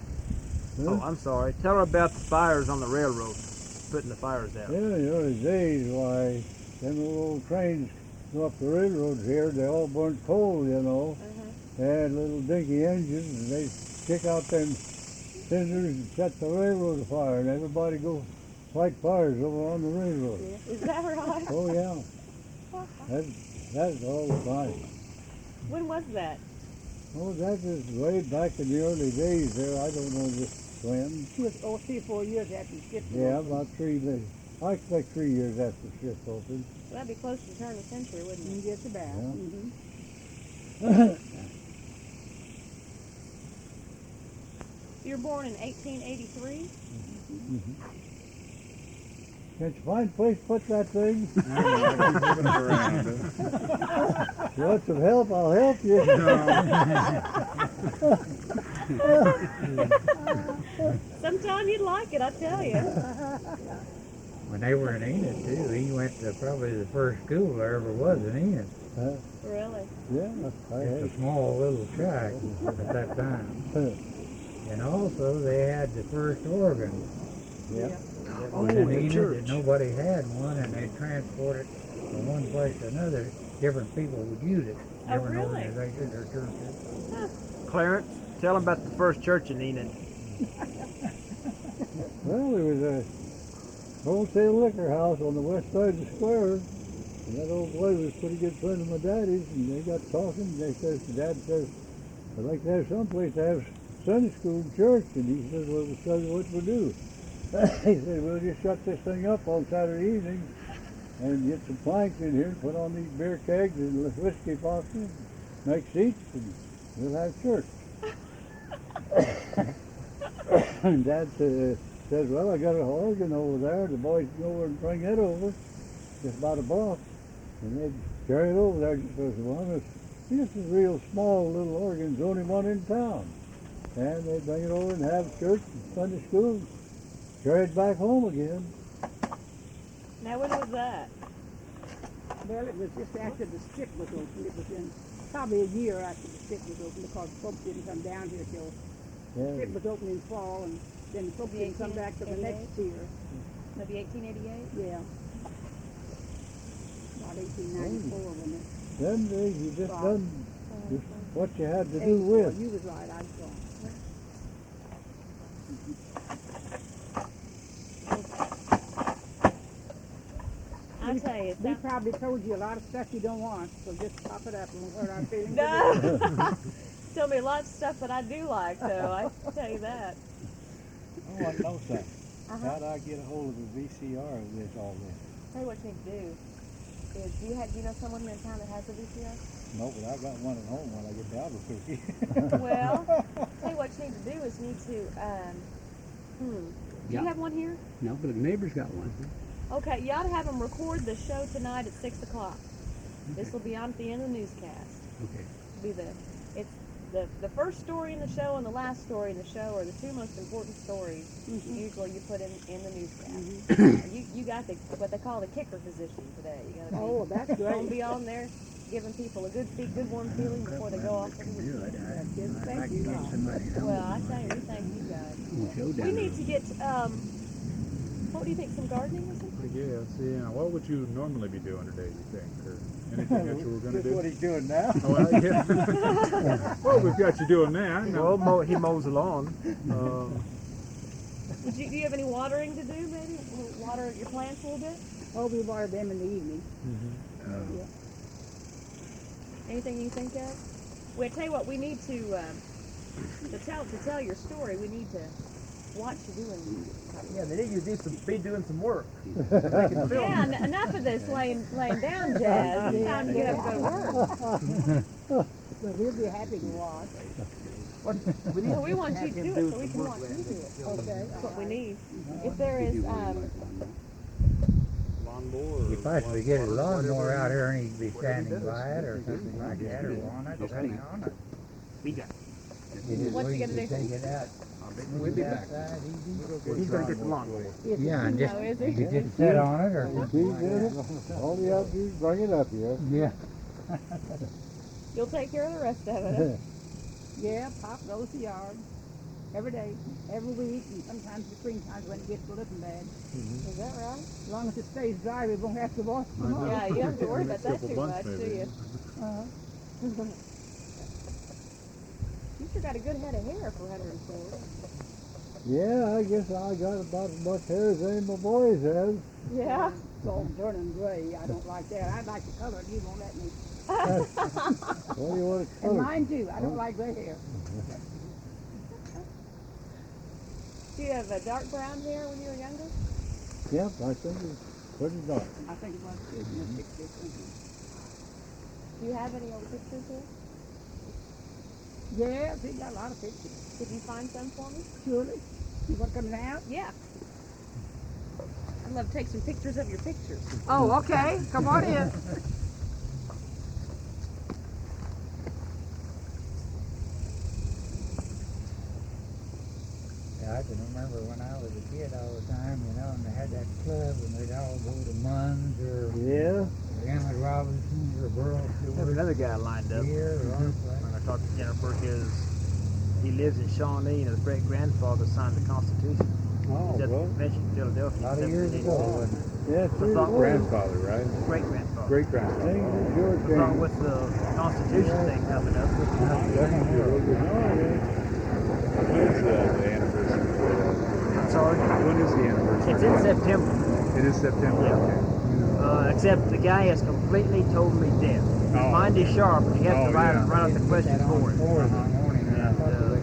Huh? Oh, I'm sorry. Tell her about the fires on the railroad, putting the fires out. Yeah, the early days, why, them old trains go up the railroads here, they all burnt coal, you know. They had little dinky engines, and they kick out them cinders and set the railroad afire, and everybody go fight fires over on the railroad. Is that right? Oh, yeah. That's all the time. When was that? Oh, that is way back in the early days there. I don't know just when. It was 3 or 4 years after the ship. Yeah, about 3 days. I expect 3 years after the ship opened. Well, that'd be close to the turn of the century, wouldn't it? Just about. Yeah. Mm-hmm. You were born in 1883? Can't you find a place to put that thing? If you want some help, I'll help you. Sometime you'd like it, I tell you. when they were in Enid too, he went to probably the first school there ever was in Enid. Really? Yeah, Just a small little shack at that time. And also they had the first organ. Yeah. That Oh, was in the Enid, church. and nobody had one, and they transported it from one place to another. Different people would use it. Oh, Different really? organizations or churches. Clarence, tell them about the first church in Enid. Well, there was a wholesale liquor house on the west side of the square, and that old boy was a pretty good friend of my daddy's, and they got talking, and they says, Dad says, I'd like to have someplace to have Sunday school and church, and he says, well, we'll tell you what we'll do. He said, we'll just shut this thing up on Saturday evening, and get some planks in here and put on these beer kegs and whiskey boxes, make seats, and we'll have church. And Dad says, well, I got an organ over there. The boys can go over and bring it over, just about a block. And they'd carry it over there just as one. It's a real small little organ, there's only one in town. And they'd bring it over and have church and Sunday school, carry it back home again. Now, when was that? Well, it was just after the strip was open. It was in probably a year after the strip was open because folks didn't come down here till the Yeah. strip was open in fall, and then folks didn't come back till the next year. Maybe 1888? Yeah. About 1894 when it. Them days you just Right. done just what you had to do 84. with. You was right, I was wrong. I tell you, We probably told you a lot of stuff you don't want, so just pop it up and we'll hurt our feelings. No. Tell me a lot of stuff that I do like, though. I can tell you that. I want to know something. Uh-huh. How do I get a hold of the VCR of this, all this? Tell you what you need to do is, do you know someone here in town that has a VCR? No, but I got one at home when I get to Albuquerque. Well, tell you what you need to do is you need to, do Yeah. you have one here? No, but the neighbor's got one. Okay, you ought to have them record the show tonight at 6 o'clock. This will be on at the end of the newscast. Okay. Be it's the first story in the show and the last story in the show are the two most important stories usually you put in the newscast. You got what they call the kicker position today. You gotta be, Oh, that's great. Don't be on there giving people a good warm feeling before they go off. Thank you. Well, I tell you, we thank you guys. We need to get what do you think? Some gardening or something? I guess, yeah. What would you normally be doing today, you think? Or anything that you were going to Just do? what he's doing now. Oh, yeah. Well, we've got you doing that. Well, he mows the lawn. Do you have any watering to do, maybe? Water your plants a little bit? Oh, we water them in the evening. Yeah. Anything you think of? Well, I tell you what, we need to tell your story. We need to watch you doing. Yeah, they need you to be doing some work. Yeah, enough of this laying down, Jazz. It's time to get up and go to work. But we'll be happy to watch. We want you to do it so we can watch you do it. Okay. That's what we need. If there is, If I was to get a lawnmower out here and he'd be standing by it or something like that, or on it, depending on it. We got What's he gonna do? Take it out. We'll be back. He's going to get the lawnmower. Yeah, and just, Oh, is he? you just sit on it or He's in it. All you have to do is bring it up here. yeah. You'll take care of the rest of it. Yeah, Pop goes to the yard every day, every week, and sometimes between times when it gets looking bad. Is that right? As long as it stays dry, we won't have to wash it tomorrow. Yeah, you don't have to worry about that Couple too months, much, do maybe. you? You sure got a good head of hair for 104. Yeah, I guess I got about as much hair as any of my boys have. Yeah. It's all burning gray. I don't like that. I'd like the color, and you won't let me. What do you want to And color? mine too. I don't like gray hair. Do you have a dark brown hair when you were younger? Yep, I think it's pretty dark. I think it was too. In the picture. Do you have any old pictures here? Yeah, we got a lot of pictures. Could you find some for me? Surely. You want to come out? Yeah. I'd love to take some pictures of your pictures. Oh, okay. Come on in. Yeah, I can remember when I was a kid all the time, you know, and they had that club and we'd all go to Munn's or Yeah. Emmett Robinson's or Burl There's Stewart's another guy lined up. here or on When I talked to Jennifer, he lives in Shawnee, and his great grandfather signed the Constitution. Oh, He's at the well, convention in Philadelphia. a lot of years ago. wasn't it? Yeah, his grandfather, right? Great grandfather. Great grandfather. I thought with the Constitution thing coming up, That must be really good. When is the anniversary for that? I'm sorry. When is the anniversary? It's in September. It is September. Yeah. Okay. Except the guy is completely, totally deaf. His Oh. mind is sharp, but he has Oh, to write yeah. out the questions for it. Morning, and I thought they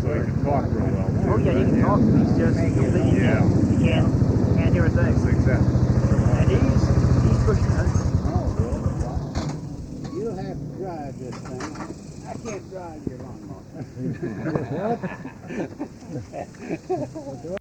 So he can talk real well. too. Oh yeah, he can talk, but he's just completely Yeah. deaf. He can't hear a thing. Exactly. And he's pushing 100. You'll have to drive this thing. I can't drive your lawnmower. What?